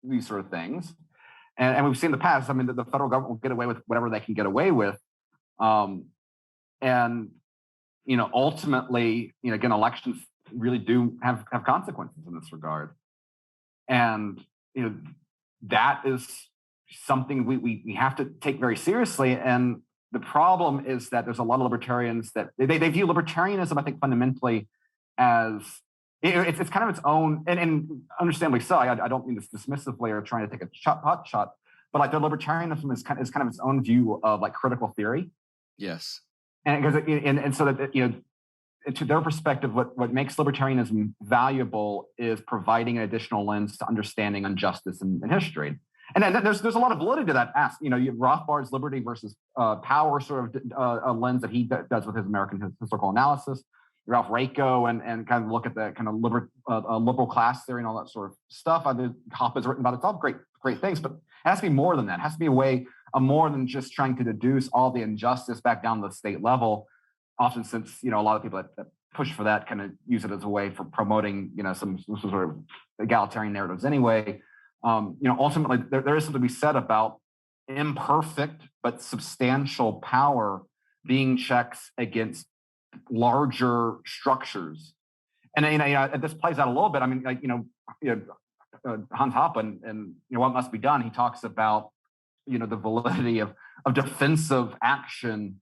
these sort of things, and we've seen in the past. I mean, the federal government will get away with whatever they can get away with, and ultimately, again, elections really do have consequences in this regard, and that is something we have to take very seriously. And the problem is that there's a lot of libertarians that they view libertarianism, I think, fundamentally as it's kind of its own, and understandably so. I don't mean this dismissively or trying to take a hot shot, but their libertarianism is kind of its own view of critical theory. Yes. And so that to their perspective, what makes libertarianism valuable is providing an additional lens to understanding injustice in history. And then there's a lot of validity to that ask. You have Rothbard's liberty versus power sort of a lens that he does with his American historical analysis. Ralph Raico and kind of look at the kind of liberal class theory and all that sort of stuff. Hoppe has written about it. It's all great things, but it has to be more than that. It has to be a way more than just trying to deduce all the injustice back down to the state level. Often, since a lot of people that push for that kind of use it as a way for promoting some sort of egalitarian narratives anyway. Ultimately, there is something to be said about imperfect but substantial power being checks against larger structures. And this plays out a little bit. I mean, Hans Hoppe and What Must Be Done, he talks about the validity of defensive action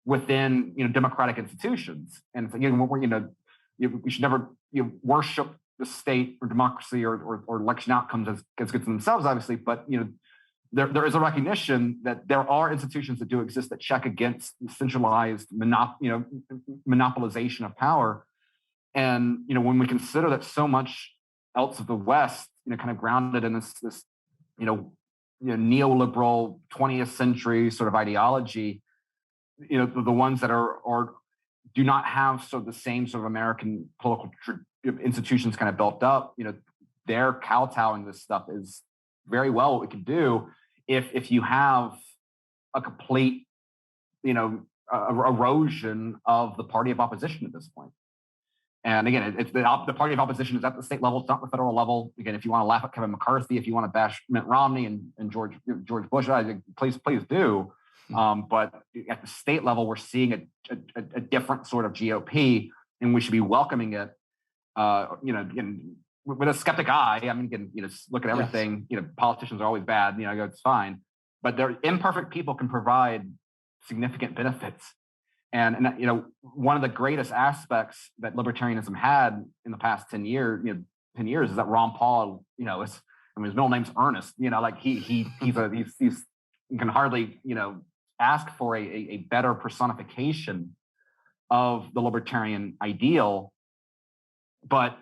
within democratic institutions, and we should never worship the state or democracy or election outcomes as good to themselves, obviously, but there is a recognition that there are institutions that do exist that check against centralized monopolization of power. And when we consider that so much else of the West kind of grounded in this neoliberal 20th century sort of ideology, the ones that are do not have the same sort of American political institutions kind of built up, they're kowtowing this stuff is very well what we can do if you have a complete, erosion of the party of opposition at this point. And again, it's the party of opposition is at the state level. It's not the federal level. Again, if you want to laugh at Kevin McCarthy, if you want to bash Mitt Romney and George Bush, I think please do. But at the state level, we're seeing a different sort of GOP, and we should be welcoming it. Again, with a skeptic eye. I mean, look at everything. Yes. Politicians are always bad. It's fine, but they're imperfect people can provide significant benefits. And one of the greatest aspects that libertarianism had in the past 10 years is that Ron Paul, his middle name's Ernest, like he's you can hardly, ask for a better personification of the libertarian ideal, but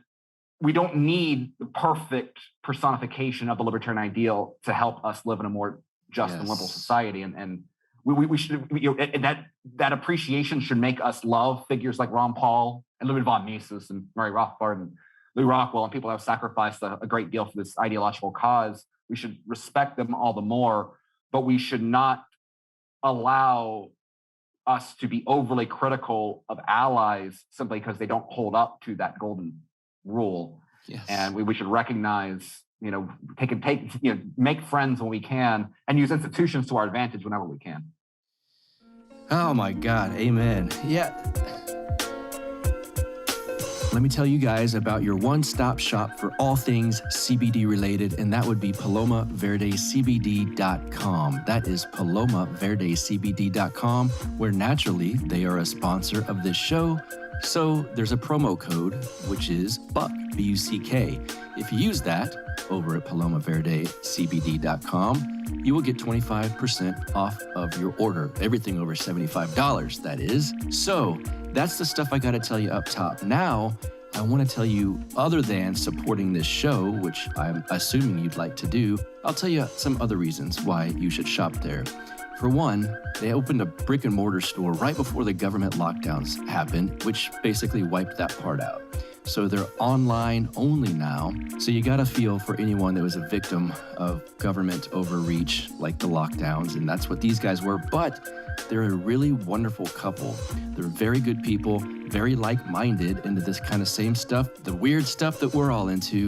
we don't need the perfect personification of the libertarian ideal to help us live in a more just and liberal society. And we should, that appreciation should make us love figures like Ron Paul and Ludwig von Mises and Murray Rothbard and Lou Rockwell and people who have sacrificed a great deal for this ideological cause. We should respect them all the more, but we should not allow us to be overly critical of allies simply because they don't hold up to that golden rule. Yes. And we should recognize, make friends when we can and use institutions to our advantage whenever we can. Oh my God, amen. Yeah. Let me tell you guys about your one-stop shop for all things CBD related, and that would be PalomaVerdeCBD.com. That is PalomaVerdeCBD.com, where naturally they are a sponsor of this show. So there's a promo code, which is BUCK, B-U-C-K. If you use that over at PalomaVerdeCBD.com, you will get 25% off of your order. Everything over $75, that is. So that's the stuff I got to tell you up top. Now, I want to tell you, other than supporting this show, which I'm assuming you'd like to do, I'll tell you some other reasons why you should shop there. For one, they opened a brick and mortar store right before the government lockdowns happened, which basically wiped that part out. So they're online only now. So you got to feel for anyone that was a victim of government overreach, like the lockdowns, and that's what these guys were. But they're a really wonderful couple. They're very good people, very like-minded into this kind of same stuff, the weird stuff that we're all into.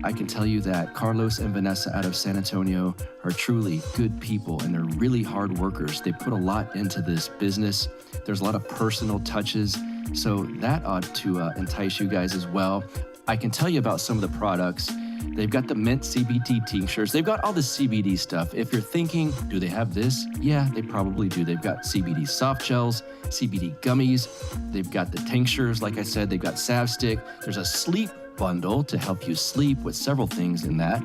I can tell you that Carlos and Vanessa out of San Antonio are truly good people, and they're really hard workers. They put a lot into this business. There's a lot of personal touches, so that ought to entice you guys as well. I can tell you about some of the products. They've got the mint CBD tinctures. They've got all the CBD stuff. If you're thinking, do they have this? Yeah, they probably do. They've got CBD soft gels, CBD gummies. They've got the tinctures. Like I said, they've got salve stick. There's a sleep bundle to help you sleep with several things in that.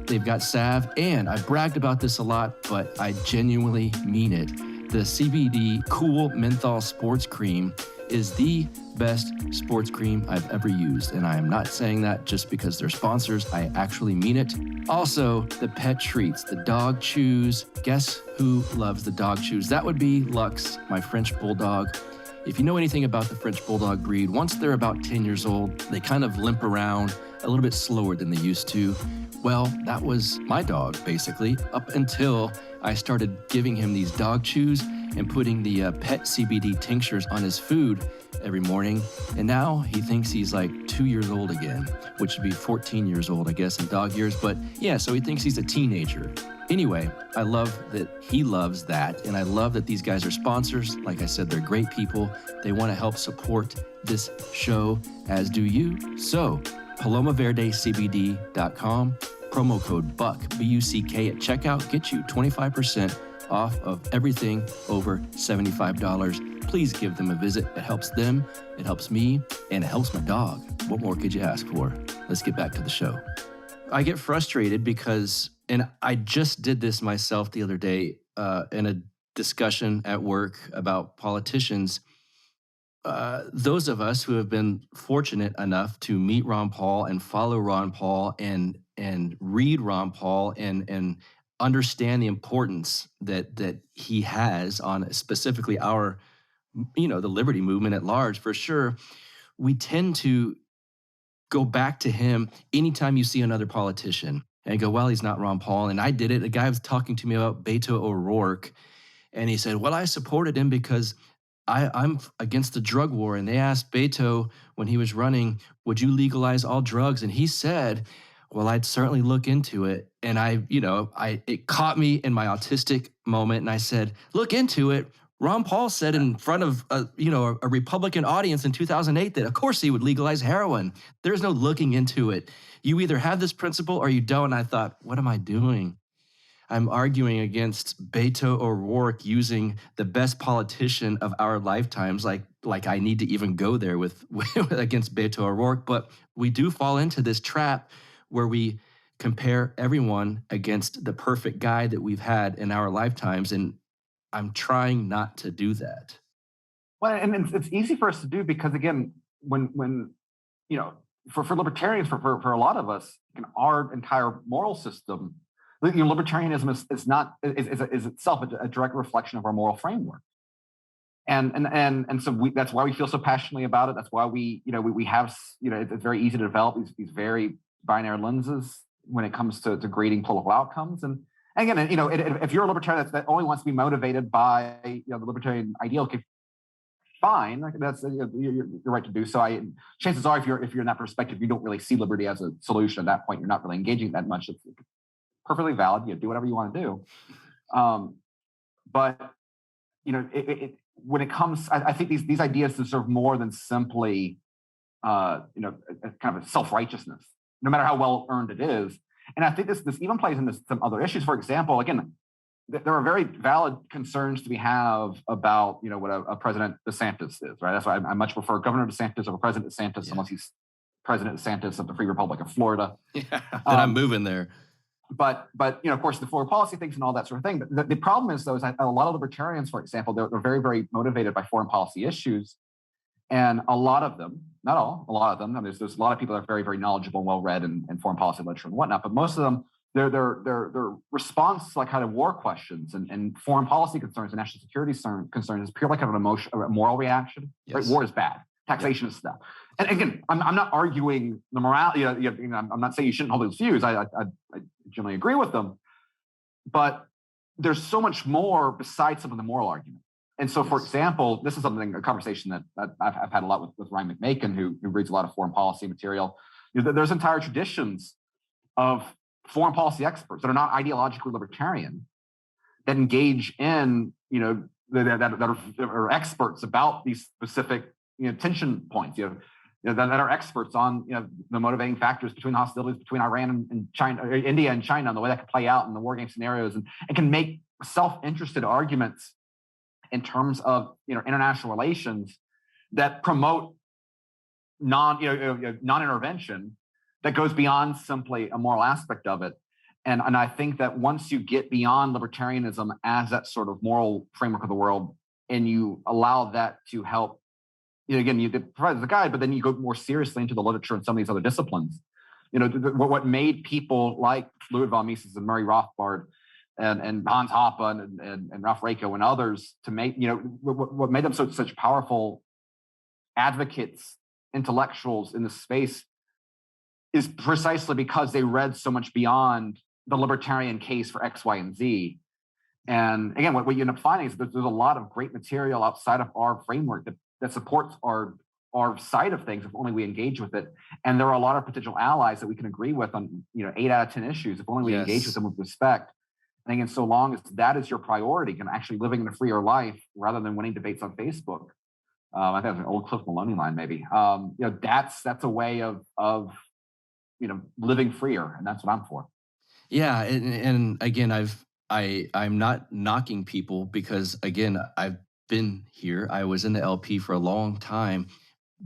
They've got salve, and I bragged about this a lot, but I genuinely mean it. The CBD Cool Menthol Sports Cream is the best sports cream I've ever used. And I am not saying that just because they're sponsors. I actually mean it. Also, the pet treats, the dog chews. Guess who loves the dog chews? That would be Lux, my French Bulldog. If you know anything about the French Bulldog breed, once they're about 10 years old, they kind of limp around a little bit slower than they used to. Well, that was my dog, basically, up until I started giving him these dog chews and putting the pet CBD tinctures on his food every morning. And now he thinks he's like 2 years old again, which would be 14 years old, I guess, in dog years. But yeah, so he thinks he's a teenager. Anyway, I love that he loves that. And I love that these guys are sponsors. Like I said, they're great people. They want to help support this show, as do you. So, PalomaVerdeCBD.com, promo code BUCK, B-U-C-K at checkout, get you 25% off of everything over $75. Please give them a visit. It helps them, it helps me, and it helps my dog. What more could you ask for? Let's get back to the show. I get frustrated because, and I just did this myself the other day in a discussion at work about politicians. Those of us who have been fortunate enough to meet Ron Paul and follow Ron Paul and read Ron Paul and understand the importance that he has on specifically our, the liberty movement at large, for sure, we tend to go back to him anytime you see another politician and go, well, he's not Ron Paul. And I did it. A guy was talking to me about Beto O'Rourke, and he said, well, I supported him because I'm against the drug war. And they asked Beto when he was running, would you legalize all drugs? And he said, well, I'd certainly look into it. And it caught me in my autistic moment. And I said, look into it. Ron Paul said in front of a Republican audience in 2008 that of course he would legalize heroin. There's no looking into it. You either have this principle or you don't. And I thought, what am I doing? I'm arguing against Beto O'Rourke using the best politician of our lifetimes. Like I need to even go there with against Beto O'Rourke. But we do fall into this trap where we compare everyone against the perfect guy that we've had in our lifetimes. And I'm trying not to do that. Well, and it's easy for us to do because, again, when for libertarians, for a lot of us, our entire moral system, libertarianism is itself a direct reflection of our moral framework, and so that's why we feel so passionately about it. That's why we have it's very easy to develop these very binary lenses when it comes to grading political outcomes. And again, if you're a libertarian that only wants to be motivated by the libertarian ideal, okay, fine, that's you're right to do so. Chances are, if you're in that perspective, you don't really see liberty as a solution. At that point, you're not really engaging that much. It's perfectly valid. Do whatever you want to do. But when it comes, I think these ideas deserve more than simply kind of a self-righteousness, no matter how well earned it is. And I think this even plays into some other issues. For example, again, there are very valid concerns to be have about what a President DeSantis is, right? That's why I much prefer Governor DeSantis over President DeSantis, unless he's President DeSantis of the Free Republic of Florida. Yeah, then I'm moving there. But of course, the foreign policy things and all that sort of thing. But the problem is, though, is a lot of libertarians, for example, they're very, very motivated by foreign policy issues. And a lot of them, not all, a lot of them, there's a lot of people that are very, very knowledgeable and well-read in foreign policy literature and whatnot, but most of them, their response to kind of war questions and foreign policy concerns and national security concerns is purely kind of a moral reaction. Yes. Right? War is bad. Taxation is stuff. And again, I'm not arguing the morality. I'm not saying you shouldn't hold those views. I generally agree with them. But there's so much more besides some of the moral argument. And so, for example, this is a conversation that I've had a lot with Ryan McMakin, who reads a lot of foreign policy material. There's entire traditions of foreign policy experts that are not ideologically libertarian that engage in, that are experts about these specific, tension points, that are experts on, the motivating factors between hostilities between Iran and China, or India and China, and the way that could play out in the war game scenarios, and can make self-interested arguments in terms of international relations that promote non-intervention that goes beyond simply a moral aspect of it. And I think that once you get beyond libertarianism as that sort of moral framework of the world, and you allow that to help, again, you provide the guide, but then you go more seriously into the literature and some of these other disciplines. What made people like Ludwig von Mises and Murray Rothbard and Hans Hoppe and Ralph Rako and others to make, what made them such powerful advocates, intellectuals in this space is precisely because they read so much beyond the libertarian case for X, Y, and Z. And again, what you end up finding is that there's a lot of great material outside of our framework that supports our side of things if only we engage with it. And there are a lot of potential allies that we can agree with on 8 out of 10 issues if only we engage with them with respect. And again, so long as that is your priority, and actually living in a freer life rather than winning debates on Facebook. I think that was an old Cliff Maloney line, maybe. That's a way of living freer, and that's what I'm for. Yeah, and again, I'm not knocking people because again, I've been here. I was in the LP for a long time,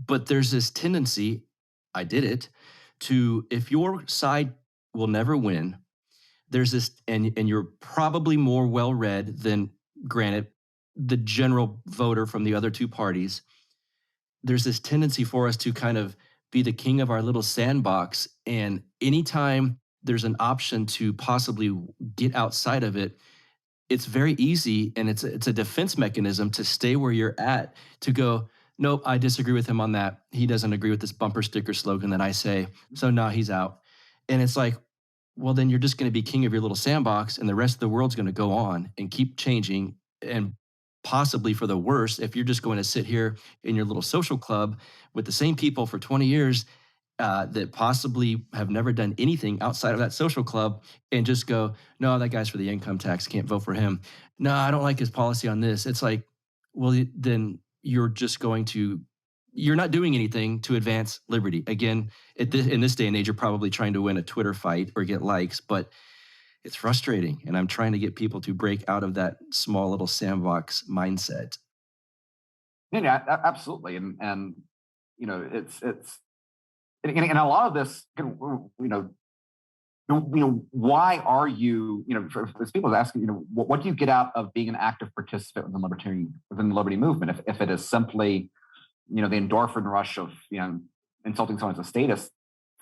but there's this tendency, I did it, to if your side will never win, there's this, and you're probably more well-read than, granted, the general voter from the other two parties. There's this tendency for us to kind of be the king of our little sandbox. And anytime there's an option to possibly get outside of it, it's very easy, and it's a defense mechanism to stay where you're at, to go, nope, I disagree with him on that. He doesn't agree with this bumper sticker slogan that I say. So no, he's out. And it's like, well, then you're just going to be king of your little sandbox, and the rest of the world's going to go on and keep changing, and possibly for the worse if you're just going to sit here in your little social club with the same people for 20 years that possibly have never done anything outside of that social club and just go, no, that guy's for the income tax, can't vote for him. No, I don't like his policy on this. It's like, well, then you're not doing anything to advance liberty. Again, in this day and age, you're probably trying to win a Twitter fight or get likes, but it's frustrating. And I'm trying to get people to break out of that small little sandbox mindset. Yeah, absolutely. And you know, it's and a lot of this, why are you, for people asking, what do you get out of being an active participant within the liberty movement? If it is simply, the endorphin rush of, insulting someone as a status,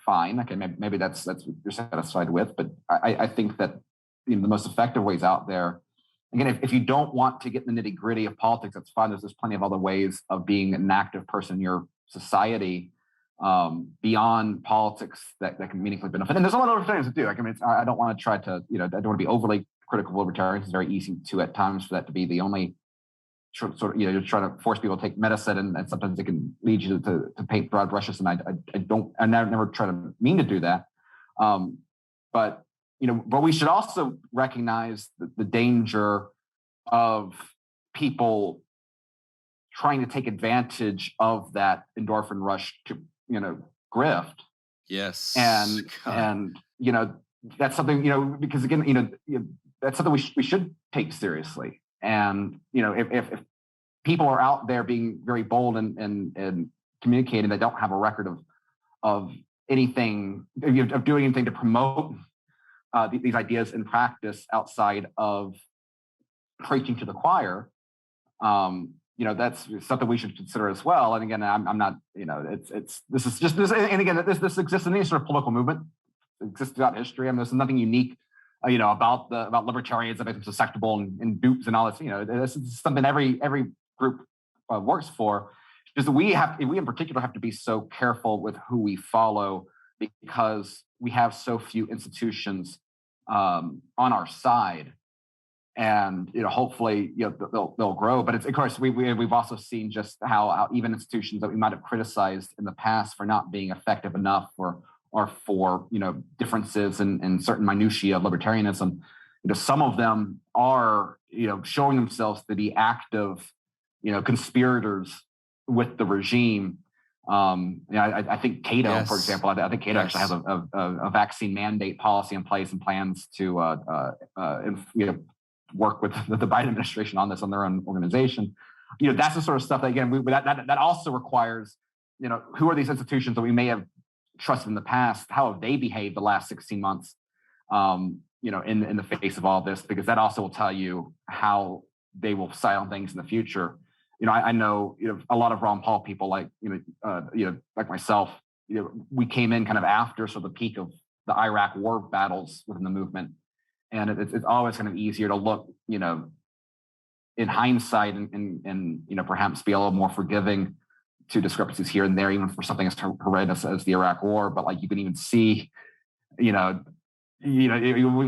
fine. Okay, maybe that's what you're satisfied with. But I think that the most effective ways out there, again, if you don't want to get in the nitty gritty of politics, that's fine. There's plenty of other ways of being an active person in your society beyond politics that can meaningfully benefit. And there's a lot of other things to do. I don't want to try to, I don't want to be overly critical of libertarians. It's very easy to at times for that to be the only sort of, you're trying to force people to take medicine, and sometimes it can lead you to paint broad brushes. And I never try to mean to do that. But we should also recognize the danger of people trying to take advantage of that endorphin rush to, grift. Yes. And that's something, because again, that's something we should take seriously. And, if people are out there being very bold and communicating, they don't have a record of anything, of doing anything to promote these ideas in practice outside of preaching to the choir, that's something we should consider as well. And again, I'm not, this exists in any sort of political movement. It exists throughout history. There's nothing unique, about libertarians that make them susceptible and dupes and all this. This is something every group works for. Just we in particular have to be so careful with who we follow, because we have so few institutions on our side. And hopefully, they'll grow. But of course, we've also seen just how even institutions that we might have criticized in the past for not being effective enough, or for differences in certain minutiae of libertarianism, some of them are showing themselves to be active conspirators with the regime. I think Cato, yes, for example, I think Cato, yes, actually has a vaccine mandate policy in place and plans to work with the Biden administration on this on their own organization. That's the sort of stuff that, again, that also requires, who are these institutions that we may have trusted in the past? How have they behaved the last 16 months, in the face of all this? Because that also will tell you how they will decide on things in the future. I know, a lot of Ron Paul people like myself, we came in kind of after sort of the peak of the Iraq war battles within the movement. And it's always kind of easier to look, in hindsight and perhaps be a little more forgiving to discrepancies here and there, even for something as horrendous as the Iraq war. But like, you can even see, when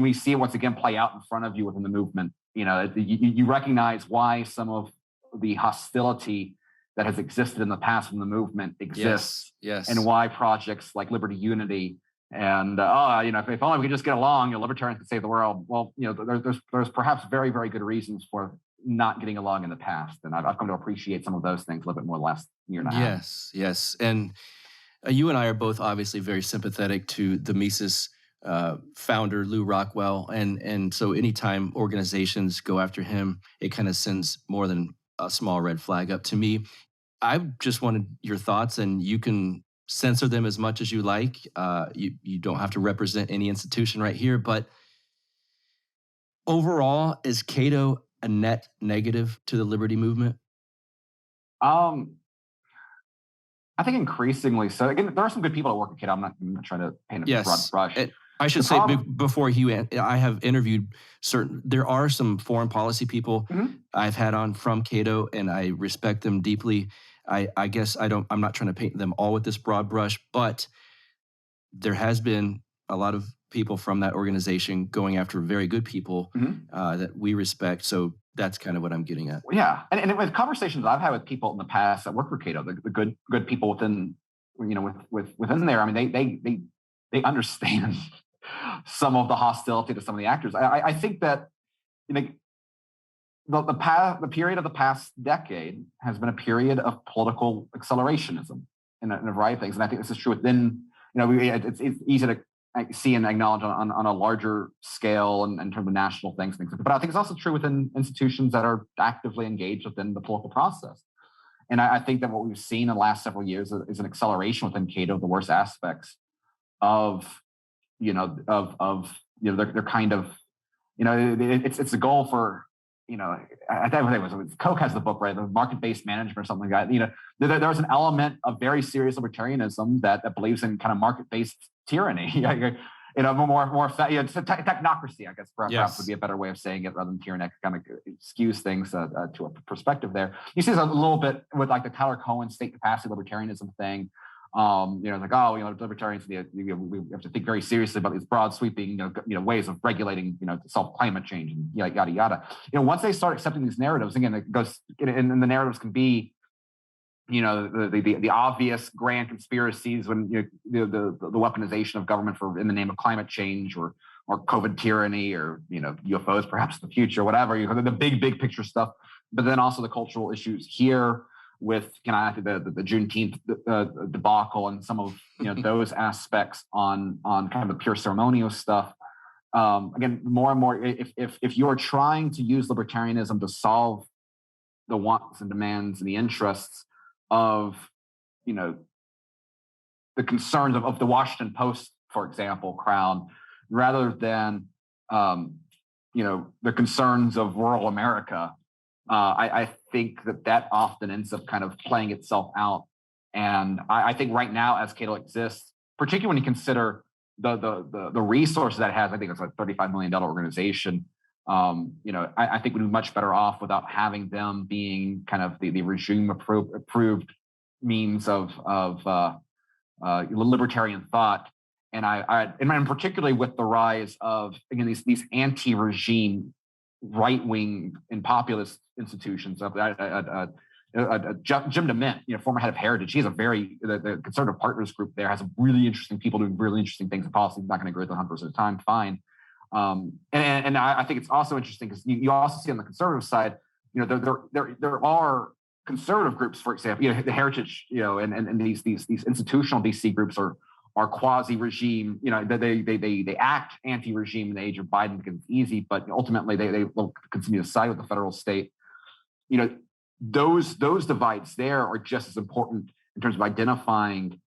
we see it once again play out in front of you within the movement, you recognize why some of the hostility that has existed in the past in the movement exists. Yes. And why projects like Liberty Unity and if only we could just get along, libertarians could save the world. Well, there's perhaps very, very good reasons for not getting along in the past, and I've come to appreciate some of those things a little bit more the last year and a half. Yes, and you and I are both obviously very sympathetic to the Mises founder Lew Rockwell, and so anytime organizations go after him, it kind of sends more than a small red flag up to me. I just wanted your thoughts, and you can censor them as much as you like. You don't have to represent any institution right here, but overall, is Cato a net negative to the liberty movement? I think increasingly so. Again, there are some good people that work at Cato. I'm not trying to paint a broad brush. I should say before I have interviewed there are some foreign policy people I've had on from Cato, and I respect them deeply. I guess I'm not trying to paint them all with this broad brush, but there has been a lot of people from that organization going after very good people that we respect. So that's kind of what I'm getting at. Yeah, and with conversations I've had with people in the past that work for Cato, the good people within, within there. I mean, they understand some of the hostility to some of the actors. I think that the period of the past decade has been a period of political accelerationism in a variety of things, and I think this is true within. It's easy to see and acknowledge on a larger scale and in terms of national things, but I think it's also true within institutions that are actively engaged within the political process. And I think that what we've seen in the last several years is an acceleration within Cato of the worst aspects of their kind of, it's a goal for, I think it was Koch has the book, right? The market-based management or something like that. There's an element of very serious libertarianism that believes in kind of market-based tyranny. More technocracy, I guess, perhaps would be a better way of saying it rather than tyranny. Kind of skews things to a perspective there. You see this a little bit with like the Tyler Cohen state capacity libertarianism thing. Libertarians, we have to think very seriously about these broad sweeping, ways of regulating, to solve climate change and yada yada. Once they start accepting these narratives, again, it goes, and the narratives can be, the obvious grand conspiracies when the weaponization of government in the name of climate change or COVID tyranny or UFOs perhaps in the future, whatever. The big picture stuff, but then also the cultural issues here. With the Juneteenth debacle and some of those aspects on kind of the pure ceremonial stuff. Again, more and more, if you are trying to use libertarianism to solve the wants and demands and the interests of the concerns of the Washington Post, for example, crowd, rather than the concerns of rural America. I think that often ends up kind of playing itself out. And I think right now, as Cato exists, particularly when you consider the resources that it has, I think it's like a $35 million organization. I think we'd be much better off without having them being kind of the regime approved means of libertarian thought. And particularly with the rise of, again, these anti-regime right-wing and populist institutions. Jim DeMint, former head of Heritage, he has the Conservative Partners Group there has some really interesting people doing really interesting things in policy. I'm not going to agree with 100% of the time, fine. And I think it's also interesting because you also see on the conservative side, there are conservative groups, for example, the Heritage, and these institutional DC groups are quasi-regime, they act anti-regime in the age of Biden because it's easy, but ultimately they will continue to side with the federal state. Those divides there are just as important in terms of identifying,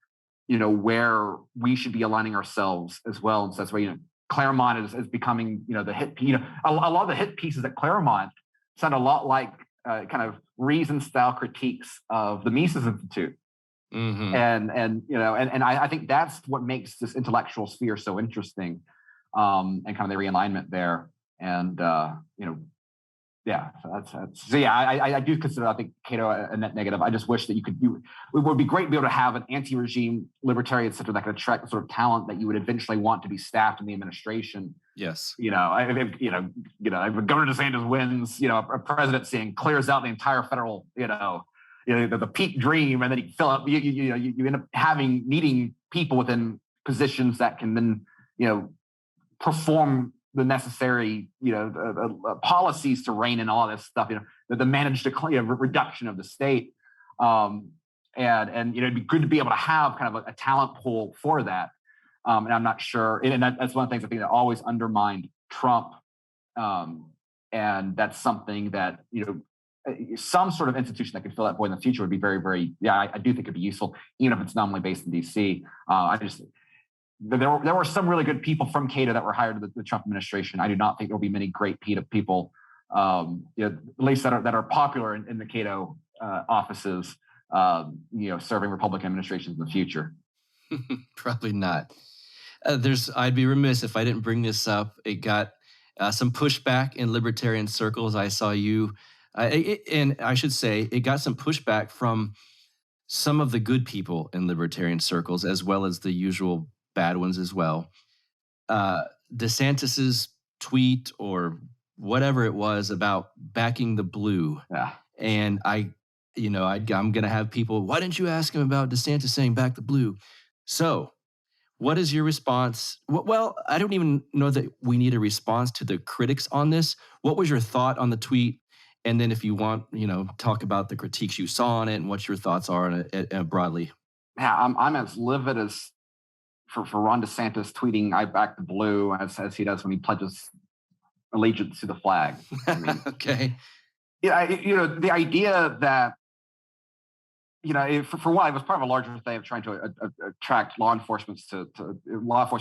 where we should be aligning ourselves as well. And so that's why, Claremont is becoming, the hit, a lot of the hit pieces at Claremont sound a lot like kind of reason-style critiques of the Mises Institute. Mm-hmm. And I think that's what makes this intellectual sphere so interesting, and kind of the realignment there. And I do consider, I think, Cato a net negative. I just wish that it would be great to be able to have an anti-regime libertarian center that could attract the sort of talent that you would eventually want to be staffed in the administration. Yes. If Governor DeSantis wins, a presidency and clears out the entire federal, the peak dream, and then you fill up. You end up needing people within positions that can then perform the necessary policies to rein in all this stuff. The managed reduction of the state, and it'd be good to be able to have kind of a talent pool for that. And I'm not sure, and that's one of the things I think that always undermined Trump, and that's something that some sort of institution that could fill that void in the future would be very, very, I do think it'd be useful, even if it's nominally based in DC. There were some really good people from Cato that were hired to the Trump administration. I do not think there'll be many great people, at least that are popular in the Cato offices, serving Republican administrations in the future. Probably not. I'd be remiss if I didn't bring this up. It got some pushback in libertarian circles. I saw you. And I should say it got some pushback from some of the good people in libertarian circles, as well as the usual bad ones as well. DeSantis's tweet or whatever it was about backing the blue. Yeah. And I'm going to have people, why didn't you ask him about DeSantis saying back the blue? So what is your response? Well, I don't even know that we need a response to the critics on this. What was your thought on the tweet? And then if you want, talk about the critiques you saw on it and what your thoughts are on it broadly. Yeah, I'm as livid as for Ron DeSantis tweeting "I back the blue" as he does when he pledges allegiance to the flag. I mean, okay. Yeah, the idea that for one, it was part of a larger thing of trying to attract law enforcement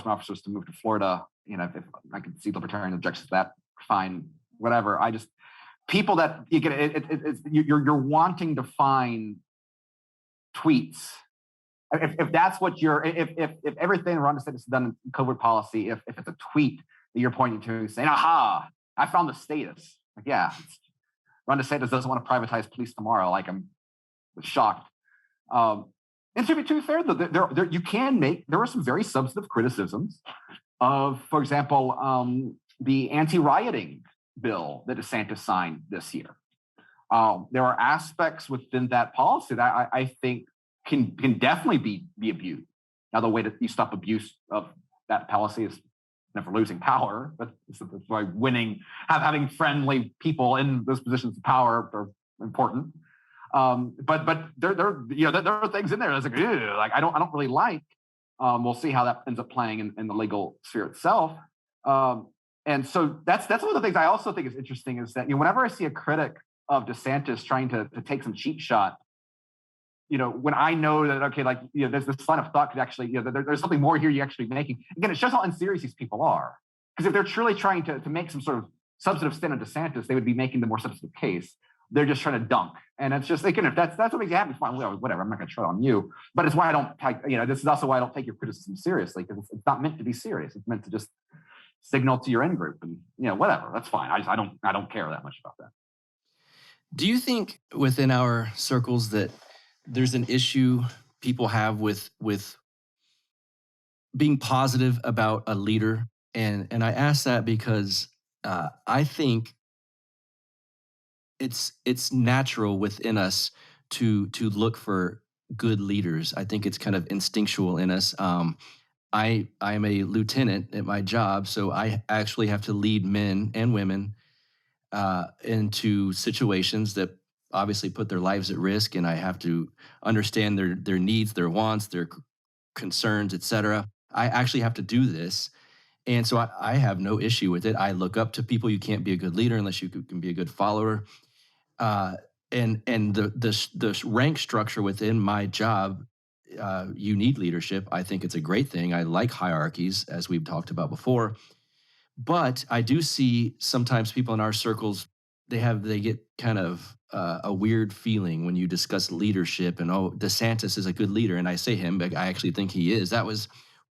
officers to move to Florida. If I can see libertarian objections to that, fine, whatever. People that you get you're wanting to find tweets. If that's what if everything Ron DeSantis has done in COVID policy, if it's a tweet that you're pointing to saying, "Aha, I found the status." Like, yeah, Ron DeSantis doesn't want to privatize police tomorrow. Like, I'm shocked. And to be fair, though, there are some very substantive criticisms of, for example, the anti-rioting bill that DeSantis signed this year. There are aspects within that policy that I think can definitely be abused. Now, the way that you stop abuse of that policy is never losing power, but that's why having friendly people in those positions of power are important. But there are things in there that's like I don't really like. We'll see how that ends up playing in the legal sphere itself. And so that's one of the things I also think is interesting is that whenever I see a critic of DeSantis trying to take some cheap shot, when I know that there's this line of thought could actually there's something more here you're actually making. Again, it shows how unserious these people are. Because if they're truly trying to make some sort of substantive stand on DeSantis, they would be making the more substantive case. They're just trying to dunk, and it's just again, if that's what makes you happy, fine, whatever. I'm not going to try on you, but it's why I don't. This is also why I don't take your criticism seriously, because it's not meant to be serious. It's meant to just signal to your in group, and whatever. That's fine. I don't care that much about that. Do you think within our circles that there's an issue people have with being positive about a leader? And I ask that because I think it's natural within us to look for good leaders. I think it's kind of instinctual in us. I am a lieutenant at my job, so I actually have to lead men and women into situations that obviously put their lives at risk, and I have to understand their needs, their wants, their concerns, etc. I actually have to do this. And so I have no issue with it. I look up to people. You can't be a good leader unless you can be a good follower. And the rank structure within my job, you need leadership. I think it's a great thing. I like hierarchies, as we've talked about before. But I do see sometimes people in our circles, they get kind of a weird feeling when you discuss leadership and, DeSantis is a good leader. And I say him, but I actually think he is. That was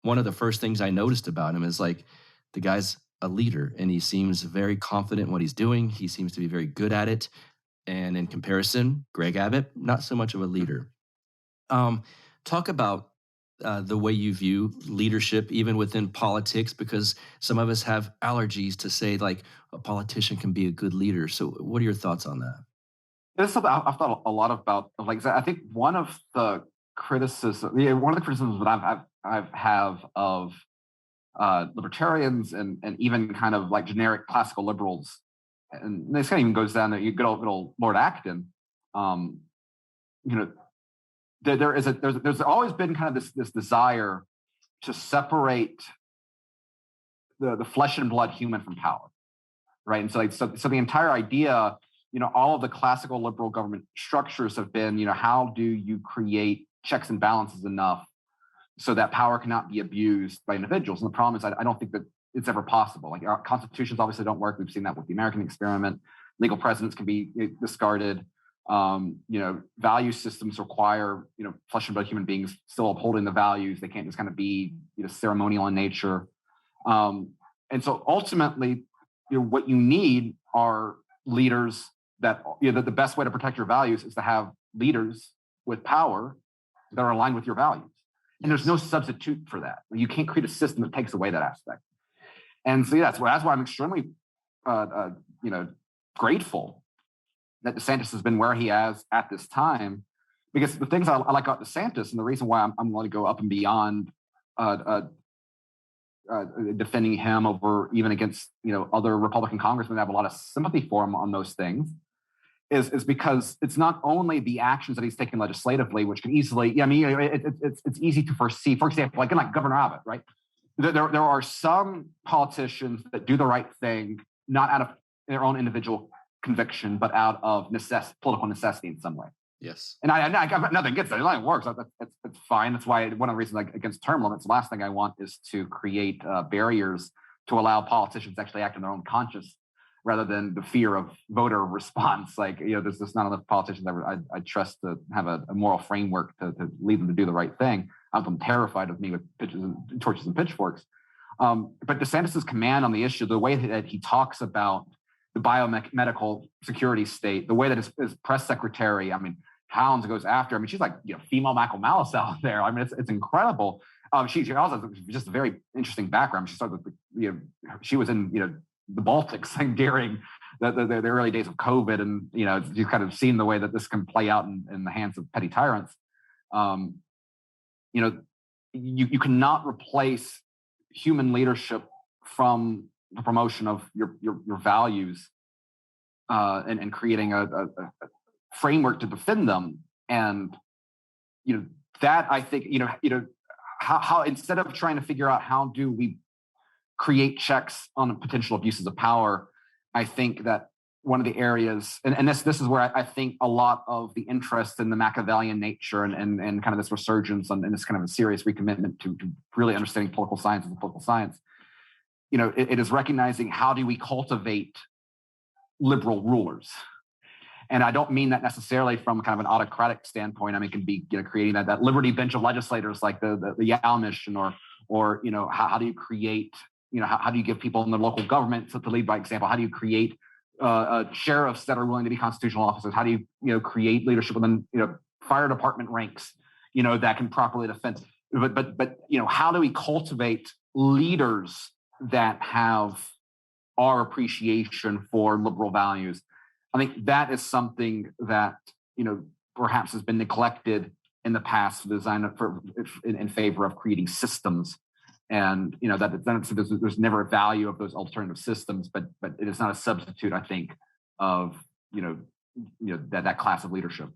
one of the first things I noticed about him is like, the guy's a leader and he seems very confident in what he's doing. He seems to be very good at it. And in comparison, Greg Abbott, not so much of a leader. Talk about the way you view leadership, even within politics, because some of us have allergies to say like a politician can be a good leader. So what are your thoughts on that? This is something I've thought a lot about. Like, I think one of the criticisms that I have of libertarians and even kind of like generic classical liberals, and this kind of even goes down to good old Lord Acton. There's always been kind of this desire to separate the flesh and blood human from power, right? And so the entire idea, all of the classical liberal government structures have been, how do you create checks and balances enough so that power cannot be abused by individuals? And the problem is, I don't think that it's ever possible. Like, our constitutions obviously don't work. We've seen that with the American experiment. Legal precedents can be discarded. Value systems require, flesh and blood human beings still upholding the values. They can't just kind of be, ceremonial in nature. And so ultimately, what you need are leaders that, the best way to protect your values is to have leaders with power that are aligned with your values. And there's no substitute for that. You can't create a system that takes away that aspect. And so that's why I'm extremely, grateful that DeSantis has been where he has at this time, because the things I like about DeSantis, and the reason why I'm going to go up and beyond defending him over even against other Republican congressmen that have a lot of sympathy for him on those things, is because it's not only the actions that he's taken legislatively, which can easily, it's easy to foresee. For example, like Governor Abbott, right? There are some politicians that do the right thing, not out of their own individual conviction, but out of political necessity in some way. Yes. And I got nothing against it. It works. It's fine. That's why one of the reasons against term limits, the last thing I want is to create barriers to allow politicians to actually act in their own conscience, rather than the fear of voter response. There's just not enough politicians I trust to have a moral framework to lead them to do the right thing. I'm terrified of me with torches and pitchforks. But DeSantis's command on the issue, the way that he talks about the biomedical security state, the way that his press secretary, Hounds goes after. She's like female Michael Malice out there. It's incredible. She also has just a very interesting background. She started with, she was in the Baltics during the early days of COVID, and you've kind of seen the way that this can play out in the hands of petty tyrants. You cannot replace human leadership from the promotion of your values and creating a framework to defend them. And that, I think, how instead of trying to figure out how do we create checks on potential abuses of power, I think that one of the areas, and this is where I think a lot of the interest in the Machiavellian nature and kind of this resurgence and this kind of a serious recommitment to really understanding political science and political science, it is recognizing how do we cultivate liberal rulers. And I don't mean that necessarily from kind of an autocratic standpoint. It can be creating that liberty bench of legislators like the Yale Mission, or how do you create, how do you give people in the local government to lead by example? How do you create sheriffs that are willing to be constitutional officers? How do you create leadership within fire department ranks that can properly defend? But how do we cultivate leaders that have our appreciation for liberal values? I think that is something that perhaps has been neglected in the past, in favor of creating systems. And there's never a value of those alternative systems, but it is not a substitute, I think, of that class of leadership.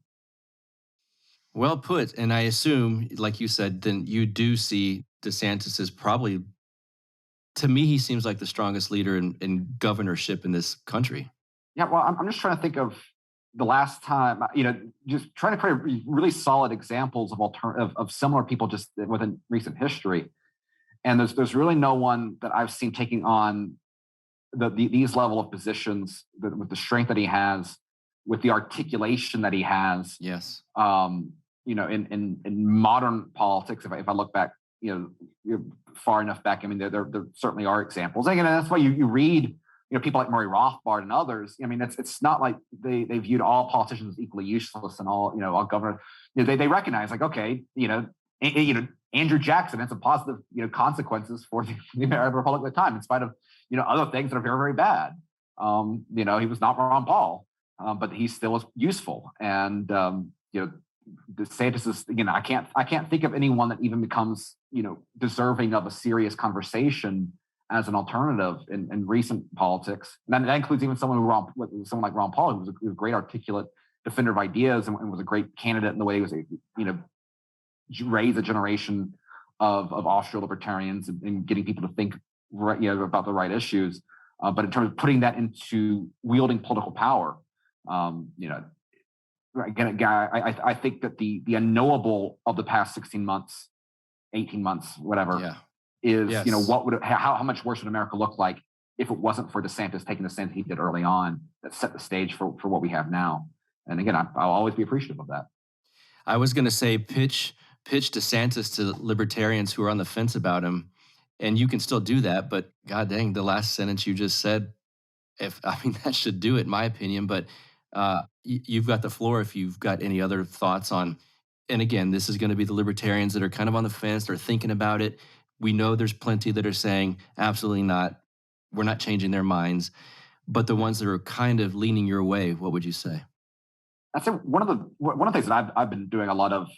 Well put. And I assume, like you said, then you do see DeSantis as probably, to me, he seems like the strongest leader in governorship in this country. Yeah, well, I'm just trying to think of the last time, just trying to create really solid examples of similar people just within recent history. And there's really no one that I've seen taking on these level of positions with the strength that he has, with the articulation that he has. Yes. In modern politics, if I look back, far enough back, there certainly are examples. And that's why you read, people like Murray Rothbard and others. It's not like they viewed all politicians as equally useless and all governors. They recognize Andrew Jackson had some positive, consequences for the American Republic at the time, in spite of, other things that are very, very bad. He was not Ron Paul, but he still was useful. And, DeSantis is, I can't think of anyone that even becomes, deserving of a serious conversation as an alternative in recent politics. And that includes even someone like Ron Paul, who was a great articulate defender of ideas and was a great candidate in the way he was, raise a generation of Austro libertarians and getting people to think about the right issues. But in terms of putting that into wielding political power, I think that the unknowable of the past 16 months, 18 months, whatever, is, Yes. How much worse would America look like if it wasn't for DeSantis taking the stand he did early on that set the stage for what we have now. And again, I'll always be appreciative of that. I was going to say pitch DeSantis to libertarians who are on the fence about him, and you can still do that. But God dang, the last sentence you just said, that should do it, in my opinion. But you've got the floor if you've got any other thoughts on and again, this is going to be the libertarians that are kind of on the fence, they're thinking about it. We know there's plenty that are saying, absolutely not, we're not changing their minds. But the ones that are kind of leaning your way, what would you say? I think one of the things that I've been doing a lot of,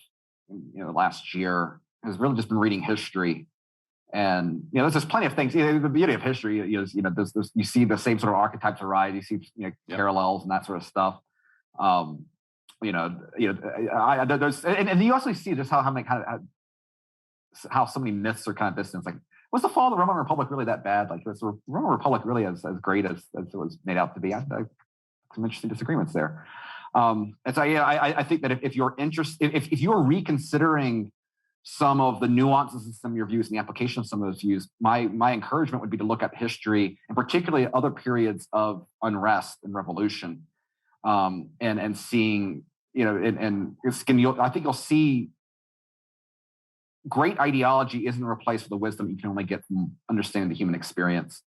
last year has really just been reading history, and there's just plenty of things. The beauty of history is you see the same sort of archetypes arise, you see parallels and that sort of stuff. There's and you also see just how so many myths are kind of distanced. Like, was the fall of the Roman Republic really that bad? Like, was the Roman Republic really as great as it was made out to be? I some interesting disagreements there. And so, I think that if you're interested, if you're reconsidering some of the nuances in some of your views and the application of some of those views, my encouragement would be to look at history, and particularly other periods of unrest and revolution, and seeing, I think you'll see great ideology isn't replaced with the wisdom you can only get from understanding the human experience.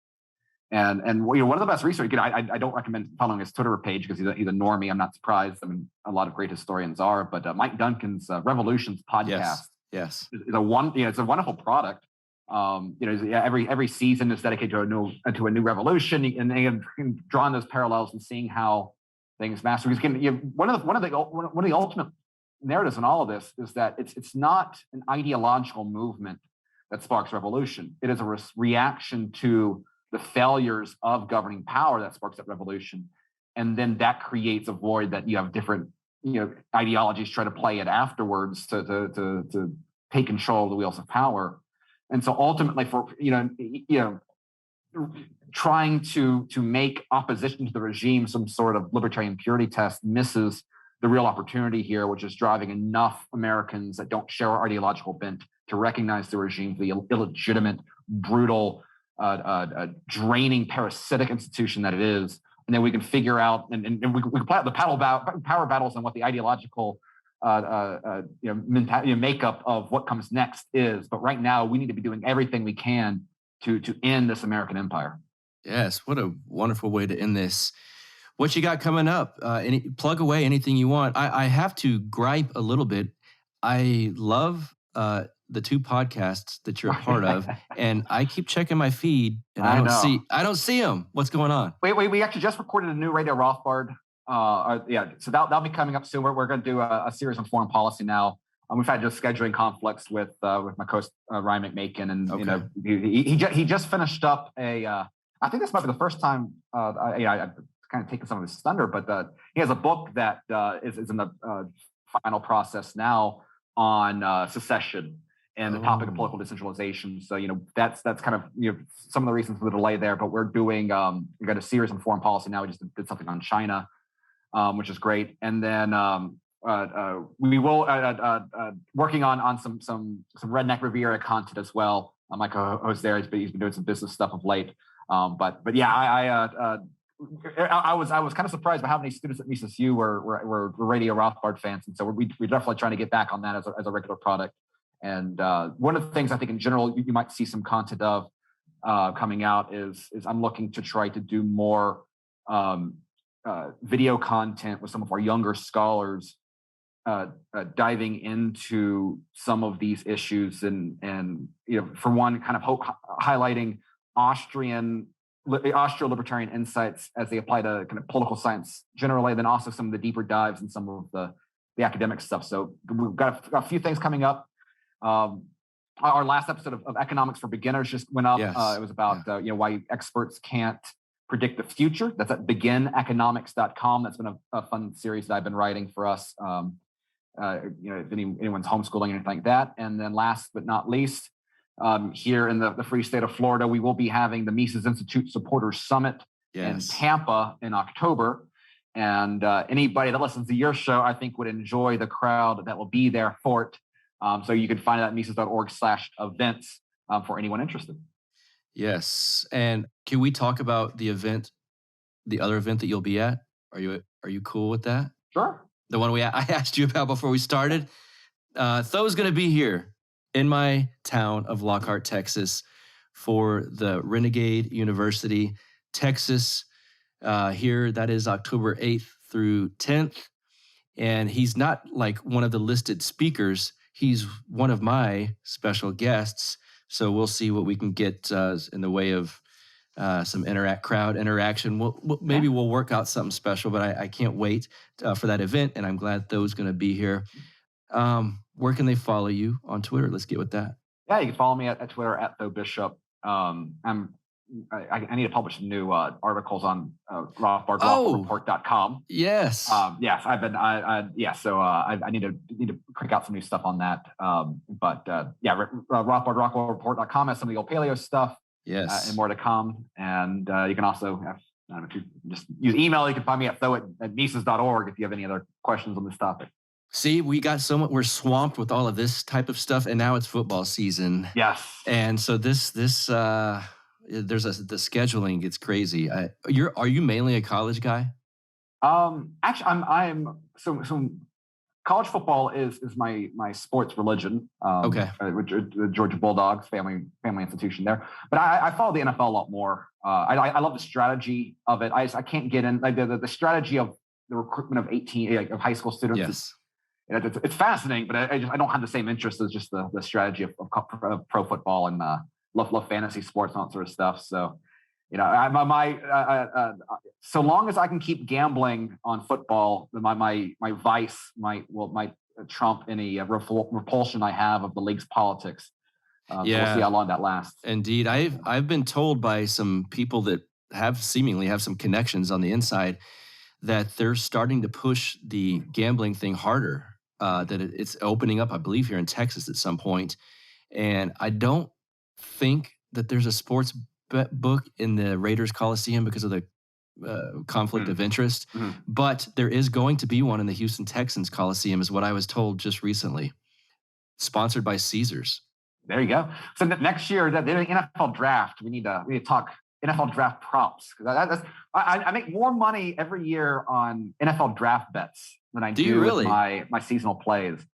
And one of the best research, I don't recommend following his Twitter page because he's a normie. I'm not surprised. I mean, a lot of great historians are, but Mike Duncan's Revolutions podcast, yes, is it's a wonderful product. Every season is dedicated to a new revolution, and drawing those parallels and seeing how things master. Because one of the ultimate narratives in all of this is that it's not an ideological movement that sparks revolution. It is a reaction to the failures of governing power that sparks that revolution, and then that creates a void that you have different ideologies try to play it afterwards to take control of the wheels of power. And so ultimately, for trying to make opposition to the regime some sort of libertarian purity test misses the real opportunity here, which is driving enough Americans that don't share our ideological bent to recognize the regime for the illegitimate, brutal, draining, parasitic institution that it is, and then we can figure out and we can play out the power battles on what the ideological makeup of what comes next is. But right now, we need to be doing everything we can to end this American empire. Yes, what a wonderful way to end this. What you got coming up? Plug away anything you want. I have to gripe a little bit. I love the two podcasts that you're a part of, and I keep checking my feed, and I don't see them. What's going on? We actually just recorded a new Radio Rothbard. So that'll be coming up soon. We're going to do a series on foreign policy now. We've had just scheduling conflicts with my co-host Ryan McMakin, and he just finished up I think this might be the first time I kind of taking some of his thunder, but he has a book that is in the final process now on secession and the topic of political decentralization. So that's kind of some of the reasons for the delay there. But we're doing we got a series on foreign policy now. We just did something on China, which is great, and then we will working on some Redneck Riviera content as well. My co-host there, he's been doing some business stuff of late. But yeah, I was kind of surprised by how many students at Mises U were Radio Rothbard fans, and so we're definitely trying to get back on that as a regular product. And one of the things I think in general you might see some content of coming out is I'm looking to try to do more video content with some of our younger scholars, diving into some of these issues, and for one, kind of highlighting Austro-libertarian insights as they apply to kind of political science generally, then also some of the deeper dives and some of the academic stuff. So we've got a few things coming up. Our last episode of Economics for Beginners just went up. Yes. It was about why experts can't predict the future. That's at begineconomics.com. That's been a fun series that I've been writing for us. If anyone's homeschooling or anything like that. And then last but not least, here in the free state of Florida, we will be having the Mises Institute Supporters Summit in Tampa in October. And anybody that listens to your show, I think, would enjoy the crowd that will be there for it. So you can find it at Mises.org/events for anyone interested. Yes. And can we talk about the other event that you'll be at? Are you cool with that? Sure. The one I asked you about before we started. Tho's going to be here in my town of Lockhart, Texas, for the Renegade University, Texas. Here, that is October 8th through 10th. And he's not like one of the listed speakers. He's one of my special guests. So we'll see what we can get in the way of some crowd interaction. Maybe we'll work out something special, but I can't wait for that event. And I'm glad Tho's going to be here. Where can they follow you on Twitter? Let's get with that. Yeah, you can follow me at Twitter at Tho Bishop. I need to publish some new articles on Rothbard, rothbardreport.com. Yes. Yes, I've been. So I need to crank out some new stuff on that. Rothbardreport.com has some of the old paleo stuff. Yes, and more to come. And you can also, if you just use email, you can find me at tho@mises.org if you have any other questions on this topic. See, we're swamped with all of this type of stuff, and now it's football season. Yes. And so the scheduling gets crazy. Are you mainly a college guy? Actually, I'm college football is my sports religion. Okay. The Georgia Bulldogs, family institution there. But I follow the NFL a lot more. I love the strategy of it. I can't get in like the strategy of the recruitment of high school students. Yes. It's fascinating, but I don't have the same interest as just the strategy of pro football and love fantasy sports and that sort of stuff. So, so long as I can keep gambling on football, my vice might trump any repulsion I have of the league's politics. So we'll see how long that lasts. Indeed, I've been told by some people that seemingly have some connections on the inside that they're starting to push the gambling thing harder. That it's opening up, I believe, here in Texas at some point. And I don't think that there's a sports book in the Raiders Coliseum because of the conflict of interest. Mm-hmm. But there is going to be one in the Houston Texans Coliseum, is what I was told just recently. Sponsored by Caesars. There you go. So next year, the NFL draft, we need to talk NFL draft props. Because I make more money every year on NFL draft bets than I do really? With my seasonal plays.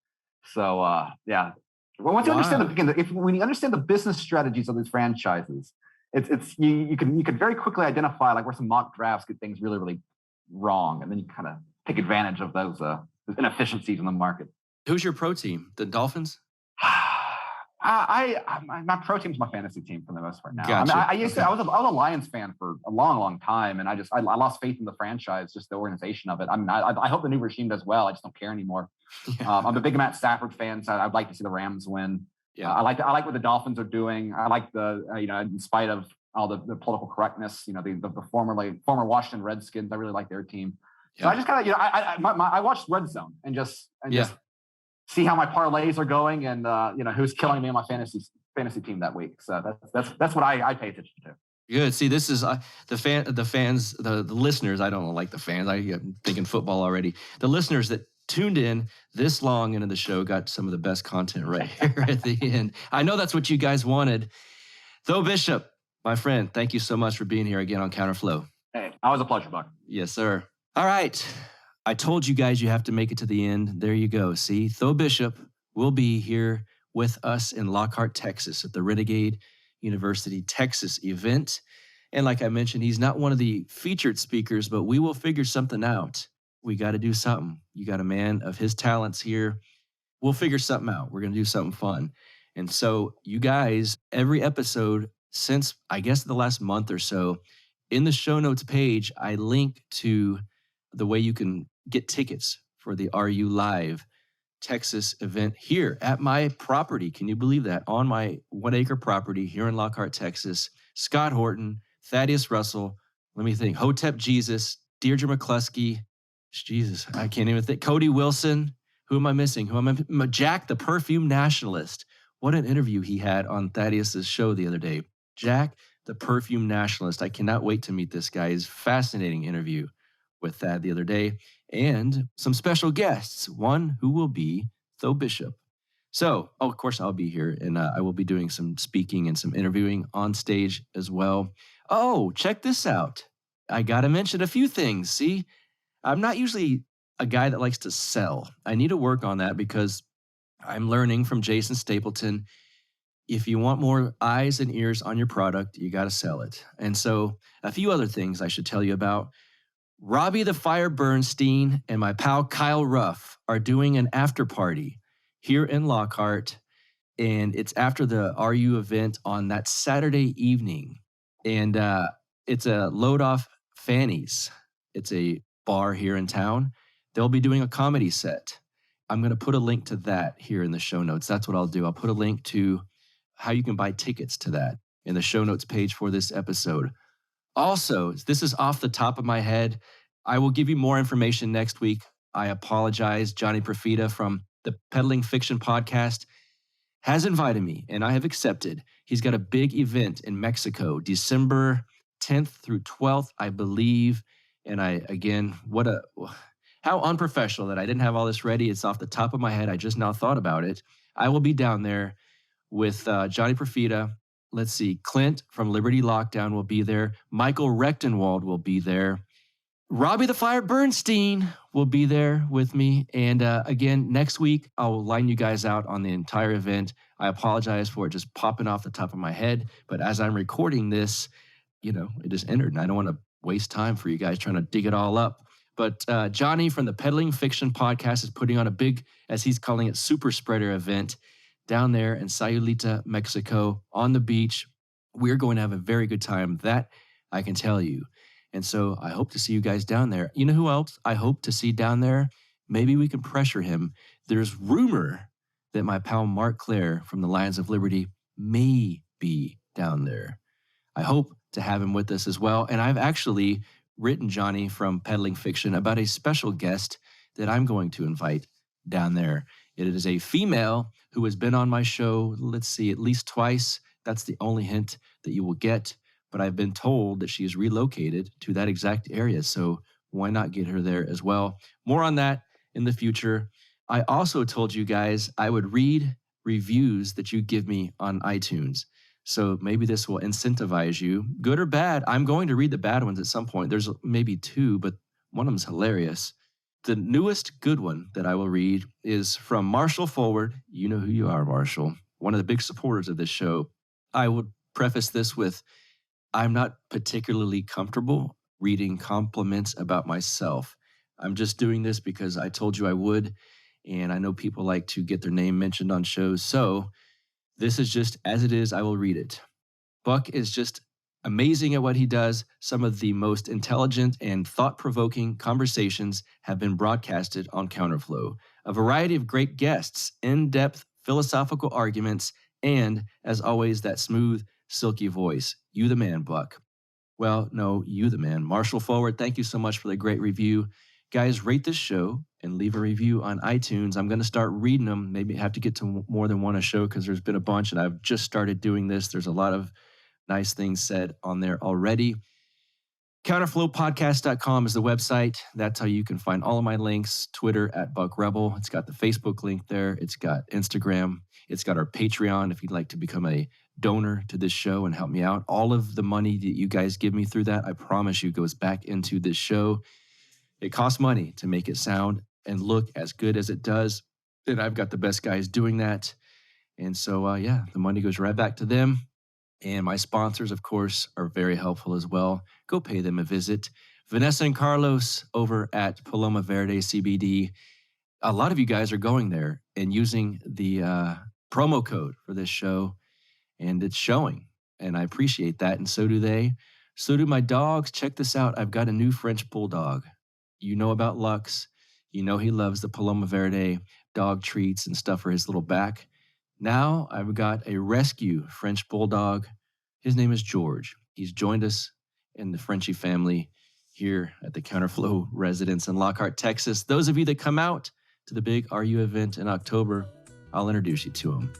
So yeah. Well, once you understand when you understand the business strategies of these franchises, you can very quickly identify like where some mock drafts get things really, really wrong, and then you kind of take advantage of those inefficiencies in the market. Who's your pro team? The Dolphins? My pro team's my fantasy team for the most part now. Gotcha. I was a Lions fan for a long, long time, and I lost faith in the franchise, just the organization of it. I hope the new regime does well. I just don't care anymore. Yeah. I'm a big Matt Stafford fan, so I'd like to see the Rams win. Yeah. I like what the Dolphins are doing. I like in spite of all the political correctness, the former Washington Redskins. I really like their team. So I just kind of I watched Red Zone and just see how my parlays are going and who's killing me on my fantasy team that week. So that's what I pay attention to. Good. See, this is the listeners. I don't like the fans. I'm thinking football already. The listeners that tuned in this long into the show got some of the best content right here at the end. I know that's what you guys wanted. Tho Bishop, my friend, thank you so much for being here again on Counterflow. Hey, always a pleasure, Buck. Yes, sir. All right. I told you guys you have to make it to the end. There you go. See, Tho Bishop will be here with us in Lockhart, Texas at the Renegade University Texas event. And like I mentioned, he's not one of the featured speakers, but we will figure something out. We got to do something. You got a man of his talents here. We'll figure something out. We're going to do something fun. And so you guys, every episode since, I guess, the last month or so, in the show notes page, I link to the way you can get tickets for the RU Live Texas event here at my property. Can you believe that? On my 1 acre property here in Lockhart, Texas. Scott Horton, Thaddeus Russell, let me think, Hotep Jesus, Deirdre McCluskey, Jesus, I can't even think, Cody Wilson. Who am I missing? Jack, the perfume nationalist. What an interview he had on Thaddeus's show the other day. Jack, the perfume nationalist. I cannot wait to meet this guy. It's a fascinating interview with Thad the other day. And some special guests, one who will be Tho Bishop. So, of course, I'll be here, and I will be doing some speaking and some interviewing on stage as well. Oh, check this out. I got to mention a few things. See, I'm not usually a guy that likes to sell. I need to work on that because I'm learning from Jason Stapleton. If you want more eyes and ears on your product, you got to sell it. And so a few other things I should tell you about. Robbie the Fire Bernstein and my pal Kyle Ruff are doing an after party here in Lockhart, and it's after the RU event on that Saturday evening. And it's a Load Off Fanny's. It's a bar here in town. They'll be doing a comedy set. I'm going to put a link to that here in the show notes. That's what I'll do. I'll put a link to how you can buy tickets to that in the show notes page for this episode. Also, this is off the top of my head. I will give you more information next week. I apologize. Johnny Profita from the Peddling Fiction podcast has invited me, and I have accepted. He's got a big event in Mexico, December 10th through 12th, I believe. And how unprofessional that I didn't have all this ready. It's off the top of my head. I just now thought about it. I will be down there with Johnny Profita. Let's see, Clint from Liberty Lockdown will be there. Michael Rechtenwald will be there. Robbie the Fire Bernstein will be there with me. And again, next week, I'll line you guys out on the entire event. I apologize for it just popping off the top of my head. But as I'm recording this, it just entered, and I don't want to waste time for you guys trying to dig it all up. But Johnny from the Peddling Fiction podcast is putting on a big, as he's calling it, super spreader event down there in Sayulita, Mexico, on the beach. We're going to have a very good time. That I can tell you. And so I hope to see you guys down there. You know who else I hope to see down there? Maybe we can pressure him. There's rumor that my pal Mark Clare from the Lions of Liberty may be down there. I hope to have him with us as well. And I've actually written Johnny from Peddling Fiction about a special guest that I'm going to invite down there. It is a female who has been on my show, let's see, at least twice. That's the only hint that you will get. But I've been told that she is relocated to that exact area. So why not get her there as well? More on that in the future. I also told you guys I would read reviews that you give me on iTunes. So maybe this will incentivize you, good or bad. I'm going to read the bad ones at some point. There's maybe two, but one of them's hilarious. The newest good one that I will read is from Marshall Forward. You know who you are, Marshall. One of the big supporters of this show. I would preface this with, I'm not particularly comfortable reading compliments about myself. I'm just doing this because I told you I would, and I know people like to get their name mentioned on shows. So this is just as it is, I will read it. Buck is just amazing at what he does. Some of the most intelligent and thought-provoking conversations have been broadcasted on Counterflow. A variety of great guests, in-depth philosophical arguments, and, as always, that smooth, silky voice. You the man, Buck. Well, no, you the man. Marshall Forward, thank you so much for the great review. Guys, rate this show and leave a review on iTunes. I'm going to start reading them. Maybe have to get to more than one a show because there's been a bunch, and I've just started doing this. There's a lot of nice things said on there already. Counterflowpodcast.com is the website. That's how you can find all of my links. Twitter @BuckRebel. It's got the Facebook link there. It's got Instagram. It's got our Patreon if you'd like to become a donor to this show and help me out. All of the money that you guys give me through that, I promise you, goes back into this show. It costs money to make it sound and look as good as it does. And I've got the best guys doing that. And so, the money goes right back to them. And my sponsors, of course, are very helpful as well. Go pay them a visit. Vanessa and Carlos over at Paloma Verde CBD. A lot of you guys are going there and using the promo code for this show. And it's showing. And I appreciate that. And so do they. So do my dogs. Check this out. I've got a new French bulldog. You know about Lux. You know he loves the Paloma Verde dog treats and stuff for his little back. Now I've got a rescue French bulldog. His name is George. He's joined us in the Frenchie family here at the Counterflow residence in Lockhart, Texas. Those of you that come out to the big RU event in October, I'll introduce you to him.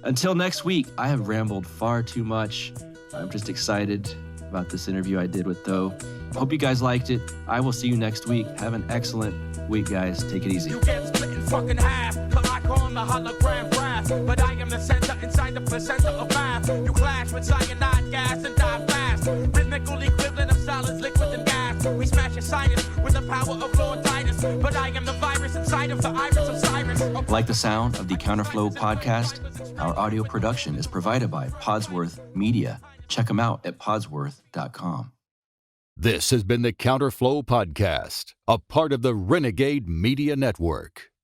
Until next week, I have rambled far too much. I'm just excited about this interview I did with Tho. Hope you guys liked it. I will see you next week. Have an excellent week, guys. Take it easy. You get split in fucking half. I call him the hologram graph, but I am the center inside the placenta of math. You clash with cyanide gas and die fast. Rhythmical equivalent of solids, liquid and gas. We smash your sinus with the power of Lord Titus, but I am the virus inside of the iris of Cyrus. Like the sound of the Counterflow podcast? Our audio production is provided by Podsworth Media. Check them out at podsworth.com. This has been the Counterflow Podcast, a part of the Renegade Media Network.